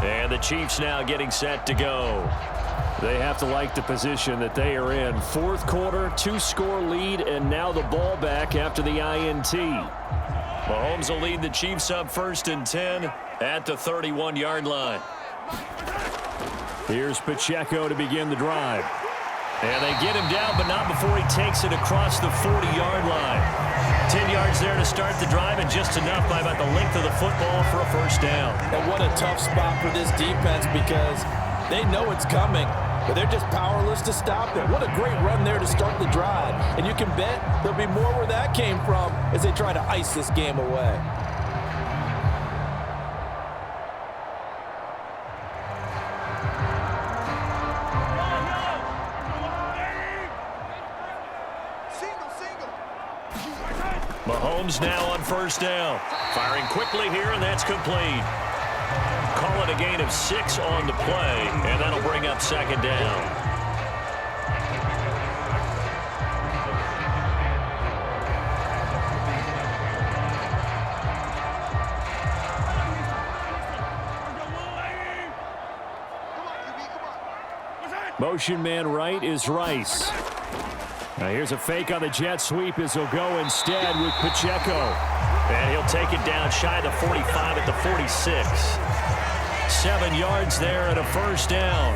And the Chiefs now getting set to go. They have to like the position that they are in. Fourth quarter, 2-score lead, and now the ball back after the INT. Mahomes will lead the Chiefs up 1st and 10 at the 31-yard line. Here's Pacheco to begin the drive. And they get him down, but not before he takes it across the 40-yard line. 10 yards there to start the drive, and just enough by about the length of the football for a first down. And what a tough spot for this defense because they know it's coming, but they're just powerless to stop it. What a great run there to start the drive. And you can bet there'll be more where that came from as they try to ice this game away. Mahomes now on first down. Firing quickly here, and that's complete. Call it a gain of 6 on the play, and that'll bring up 2nd down. Motion man right is Rice. Now here's a fake on the jet sweep as he'll go instead with Pacheco. And he'll take it down shy of the 45 at the 46. 7 yards there and a first down.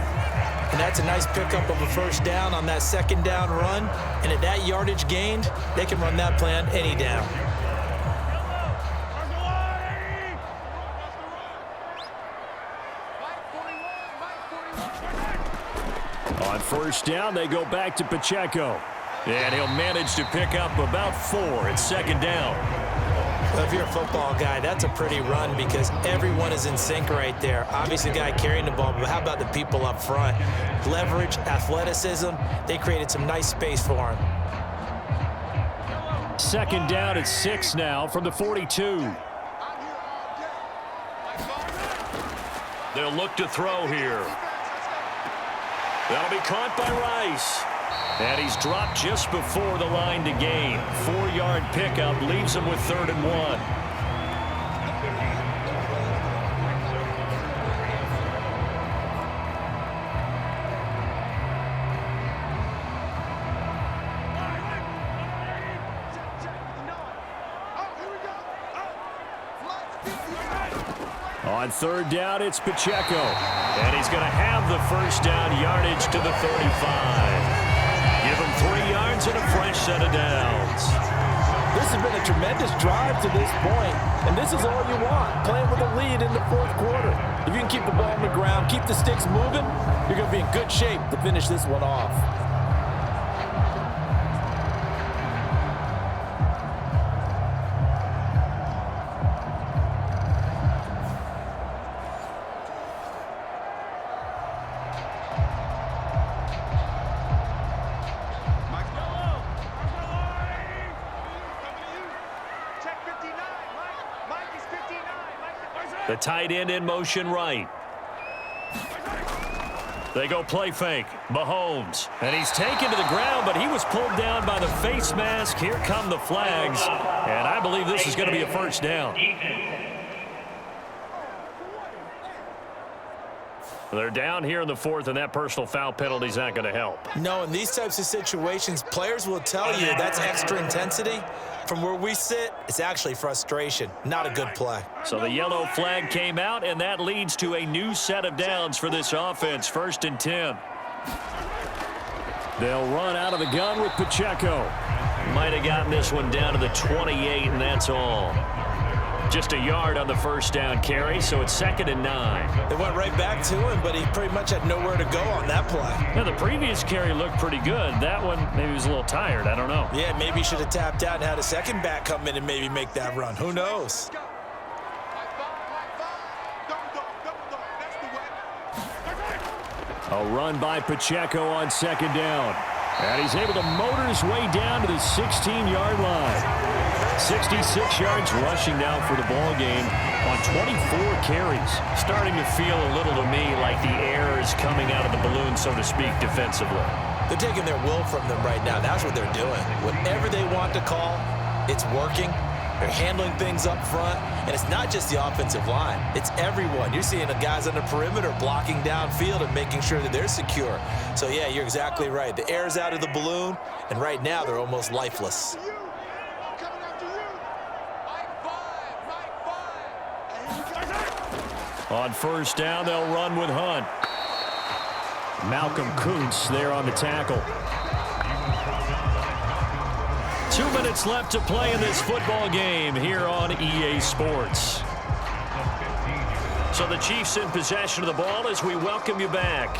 And that's a nice pickup of a first down on that 2nd down run. And at that yardage gained, they can run that play on any down. On first down, they go back to Pacheco. And he'll manage to pick up about 4 at 2nd down. Well, if you're a football guy, that's a pretty run because everyone is in sync right there. Obviously, the guy carrying the ball, but how about the people up front? Leverage, athleticism, they created some nice space for him. 2nd down at 6 now from the 42. They'll look to throw here. That'll be caught by Rice. And he's dropped just before the line to gain. 4-yard pickup leaves him with 3rd and 1. On 3rd down, it's Pacheco. And he's going to have the first down yardage to the 35. Give him 3 yards and a fresh set of downs. This has been a tremendous drive to this point, and this is all you want, playing with a lead in the 4th quarter. If you can keep the ball on the ground, keep the sticks moving, you're going to be in good shape to finish this one off. The tight end in motion right. They go play fake. Mahomes. And he's taken to the ground, but he was pulled down by the face mask. Here come the flags. And I believe this is going to be a first down. They're down here in the 4th, and that personal foul penalty is not going to help. No, in these types of situations, players will tell you that's extra intensity. From where we sit, it's actually frustration. Not a good play. So the yellow flag came out, and that leads to a new set of downs for this offense. 1st and 10. They'll run out of the gun with Pacheco. Might have gotten this one down to the 28, and that's all. Just a yard on the first down carry, so it's 2nd and 9. They went right back to him, but he pretty much had nowhere to go on that play. Now, the previous carry looked pretty good. That one, maybe he was a little tired. I don't know. Yeah, maybe he should have tapped out and had a second back come in and maybe make that run. Who knows? A run by Pacheco on 2nd down. And he's able to motor his way down to the 16-yard line. 66 yards rushing now for the ball game on 24 carries. Starting to feel a little to me like the air is coming out of the balloon, so to speak, defensively. They're taking their will from them right now. That's what they're doing. Whatever they want to call, it's working. They're handling things up front, and it's not just the offensive line. It's everyone. You're seeing the guys on the perimeter blocking downfield and making sure that they're secure. So, yeah, you're exactly right. The air's out of the balloon, and right now they're almost lifeless. On first down, they'll run with Hunt. Malcolm Kuntz there on the tackle. 2 minutes left to play in this football game here on EA Sports. So the Chiefs in possession of the ball as we welcome you back.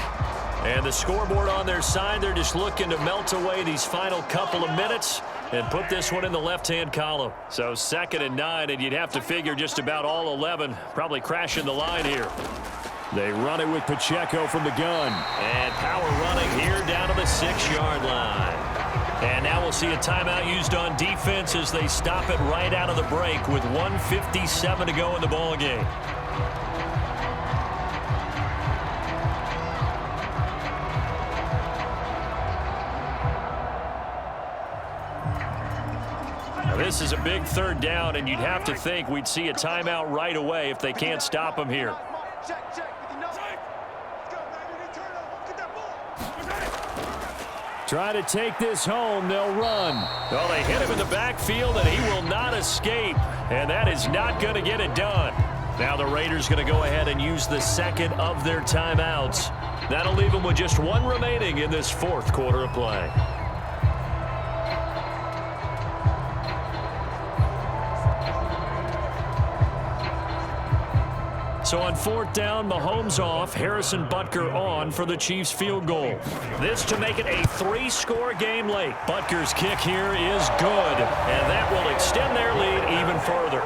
And the scoreboard on their side, they're just looking to melt away these final couple of minutes and put this one in the left-hand column. So 2nd and 9, and you'd have to figure just about all 11 probably crashing the line here. They run it with Pacheco from the gun. And power running here down to the 6-yard line. And now we'll see a timeout used on defense as they stop it right out of the break with 1:57 to go in the ball game. Now this is a big 3rd down, and you'd have to think we'd see a timeout right away if they can't stop them here. Try to take this home. They'll run. Well, they hit him in the backfield, and he will not escape. And that is not going to get it done. Now the Raiders going to go ahead and use the 2nd of their timeouts. That'll leave them with just 1 remaining in this 4th quarter of play. So on 4th down, Mahomes off, Harrison Butker on for the Chiefs field goal. This to make it a 3-score game late. Butker's kick here is good, and that will extend their lead even further.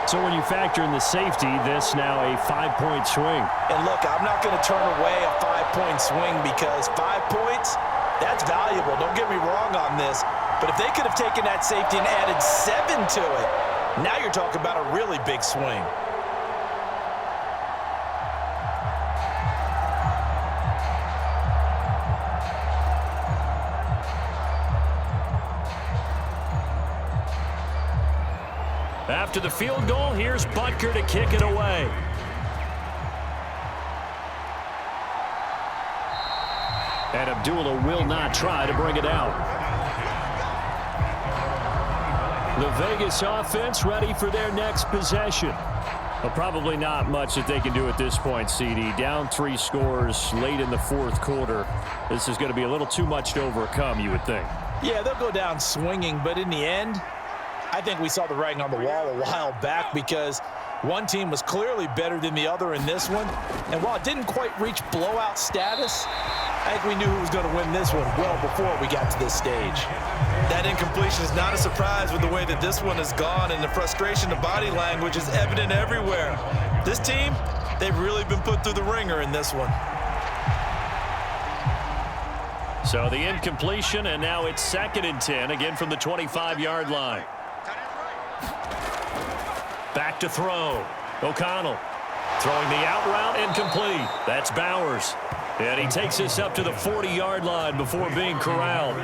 So when you factor in the safety, this now a 5-point swing. And look, I'm not going to turn away a 5-point swing because 5 points, that's valuable. Don't get me wrong on this. But if they could have taken that safety and added 7 to it, now you're talking about a really big swing. After the field goal, here's Butker to kick it away. And Abdullah will not try to bring it out. The Vegas offense ready for their next possession. Well, probably not much that they can do at this point, CD. Down 3 scores late in the 4th quarter. This is going to be a little too much to overcome, you would think. Yeah, they'll go down swinging, but in the end, I think we saw the writing on the wall a while back because one team was clearly better than the other in this one. And while it didn't quite reach blowout status, I think we knew who was going to win this one well before we got to this stage. That incompletion is not a surprise with the way that this one has gone, and the frustration, the body language is evident everywhere. This team, they've really been put through the ringer in this one. So the incompletion, and now it's 2nd and 10, again from the 25-yard line. Back to throw. O'Connell throwing the out route, incomplete. That's Bowers. And he takes this up to the 40-yard line before being corralled.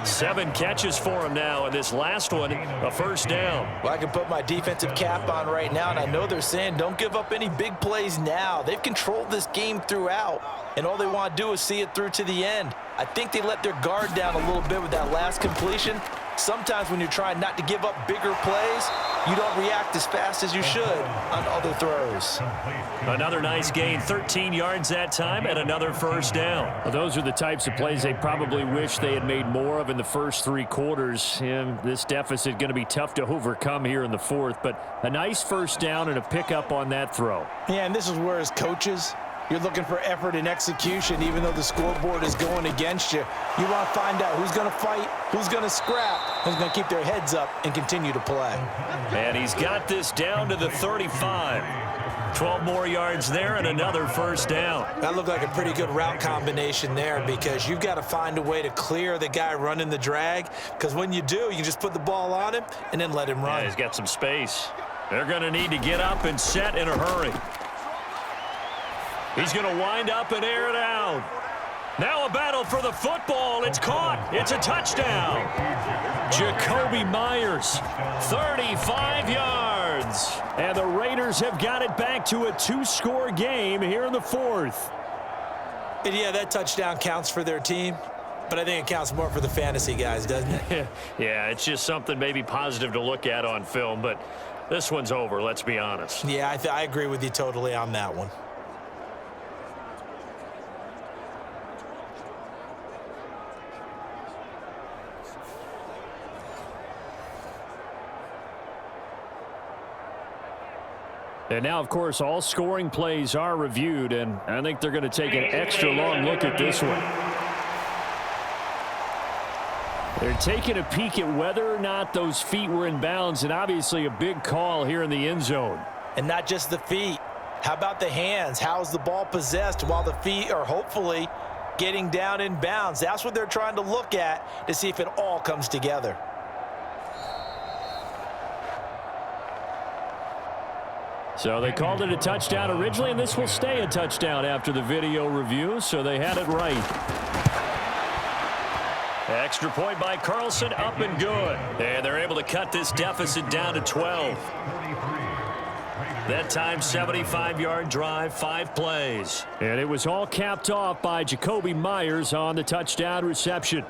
7 catches for him now, and this last one, a 1st down. Well, I can put my defensive cap on right now, and I know they're saying don't give up any big plays now. They've controlled this game throughout, and all they want to do is see it through to the end. I think they let their guard down a little bit with that last completion. Sometimes when you're trying not to give up bigger plays, you don't react as fast as you should on other throws. Another nice gain, 13 yards that time, and another 1st down. Well, those are the types of plays they probably wish they had made more of in the first 3 quarters. And this deficit going to be tough to overcome here in the 4th, but a nice 1st down and a pickup on that throw. Yeah, and this is where as coaches, you're looking for effort and execution, even though the scoreboard is going against you. You want to find out who's going to fight, who's going to scrap, who's going to keep their heads up and continue to play. And he's got this down to the 35. 12 more yards there and another first down. That looked like a pretty good route combination there because you've got to find a way to clear the guy running the drag, because when you do, you can just put the ball on him and then let him run. Yeah, he's got some space. They're going to need to get up and set in a hurry. He's going to wind up and air it out. Now a battle for the football. It's caught. It's a touchdown. Jakobi Meyers, 35 yards. And the Raiders have got it back to a 2-score game here in the fourth. And yeah, that touchdown counts for their team, but I think it counts more for the fantasy guys, doesn't it? Yeah, it's just something maybe positive to look at on film, but this one's over, let's be honest. Yeah, I agree with you totally on that one. And now, of course, all scoring plays are reviewed, and I think they're going to take an extra long look at this one. They're taking a peek at whether or not those feet were in bounds, and obviously a big call here in the end zone. And not just the feet. How about the hands? How's the ball possessed while the feet are hopefully getting down in bounds? That's what they're trying to look at to see if it all comes together. So they called it a touchdown originally, and this will stay a touchdown after the video review, so they had it right. Extra point by Carlson, up and good. And they're able to cut this deficit down to 12. That time, 75-yard drive, 5 plays. And it was all capped off by Jakobi Meyers on the touchdown reception.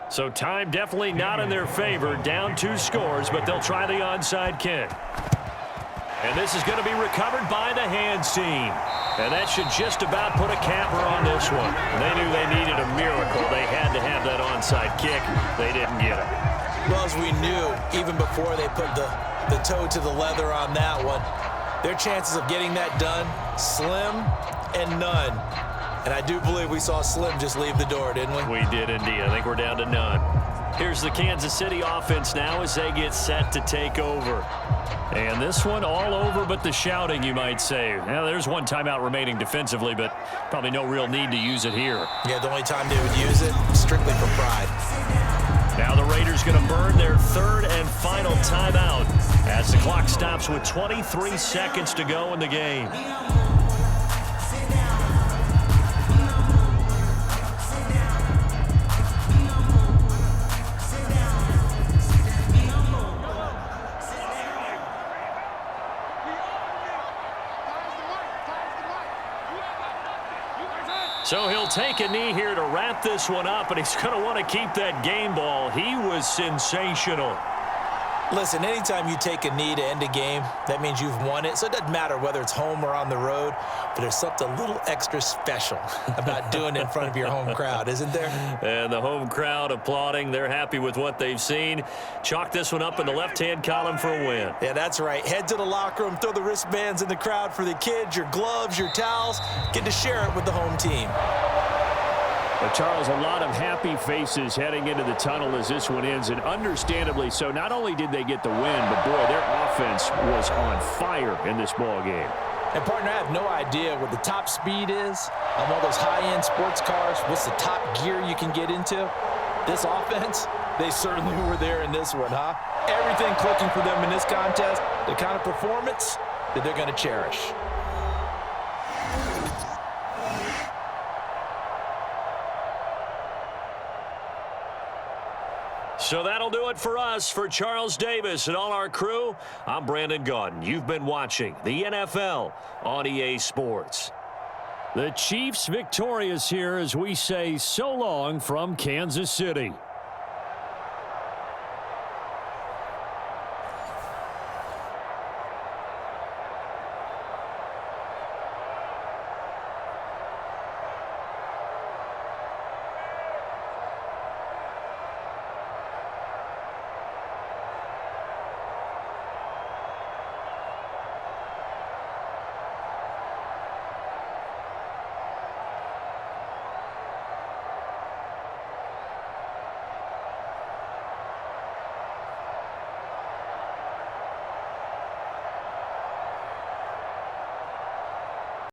So time definitely not in their favor. Down 2 scores, but they'll try the onside kick. And this is going to be recovered by the hands team. And that should just about put a capper on this one. They knew they needed a miracle. They had to have that onside kick. They didn't get it. Well, as we knew, even before they put the toe to the leather on that one, their chances of getting that done, slim and none. And I do believe we saw Slim just leave the door, didn't we? We did indeed. I think we're down to none. Here's the Kansas City offense now as they get set to take over. And this one all over but the shouting, you might say. Now, there's one timeout remaining defensively, but probably no real need to use it here. Yeah, the only time they would use it, strictly for pride. Now the Raiders going to burn their 3rd and final timeout as the clock stops with 23 seconds to go in the game. So he'll take a knee here to wrap this one up, and he's going to want to keep that game ball. He was sensational. Listen, anytime you take a knee to end a game, that means you've won it. So it doesn't matter whether it's home or on the road, but there's something a little extra special about doing it in front of your home crowd, isn't there? And the home crowd applauding. They're happy with what they've seen. Chalk this one up in the left-hand column for a win. Yeah, that's right. Head to the locker room, throw the wristbands in the crowd for the kids, your gloves, your towels. Get to share it with the home team. But Charles, a lot of happy faces heading into the tunnel as this one ends, and understandably so. Not only did they get the win, but boy, their offense was on fire in this ball game. And partner, I have no idea what the top speed is on one of those high-end sports cars. What's the top gear you can get into? This offense, they certainly were there in this one, huh? Everything clicking for them in this contest, the kind of performance that they're going to cherish. So that'll do it for us. For Charles Davis and all our crew, I'm Brandon Gaudin. You've been watching the NFL on EA Sports. The Chiefs victorious here as we say so long from Kansas City.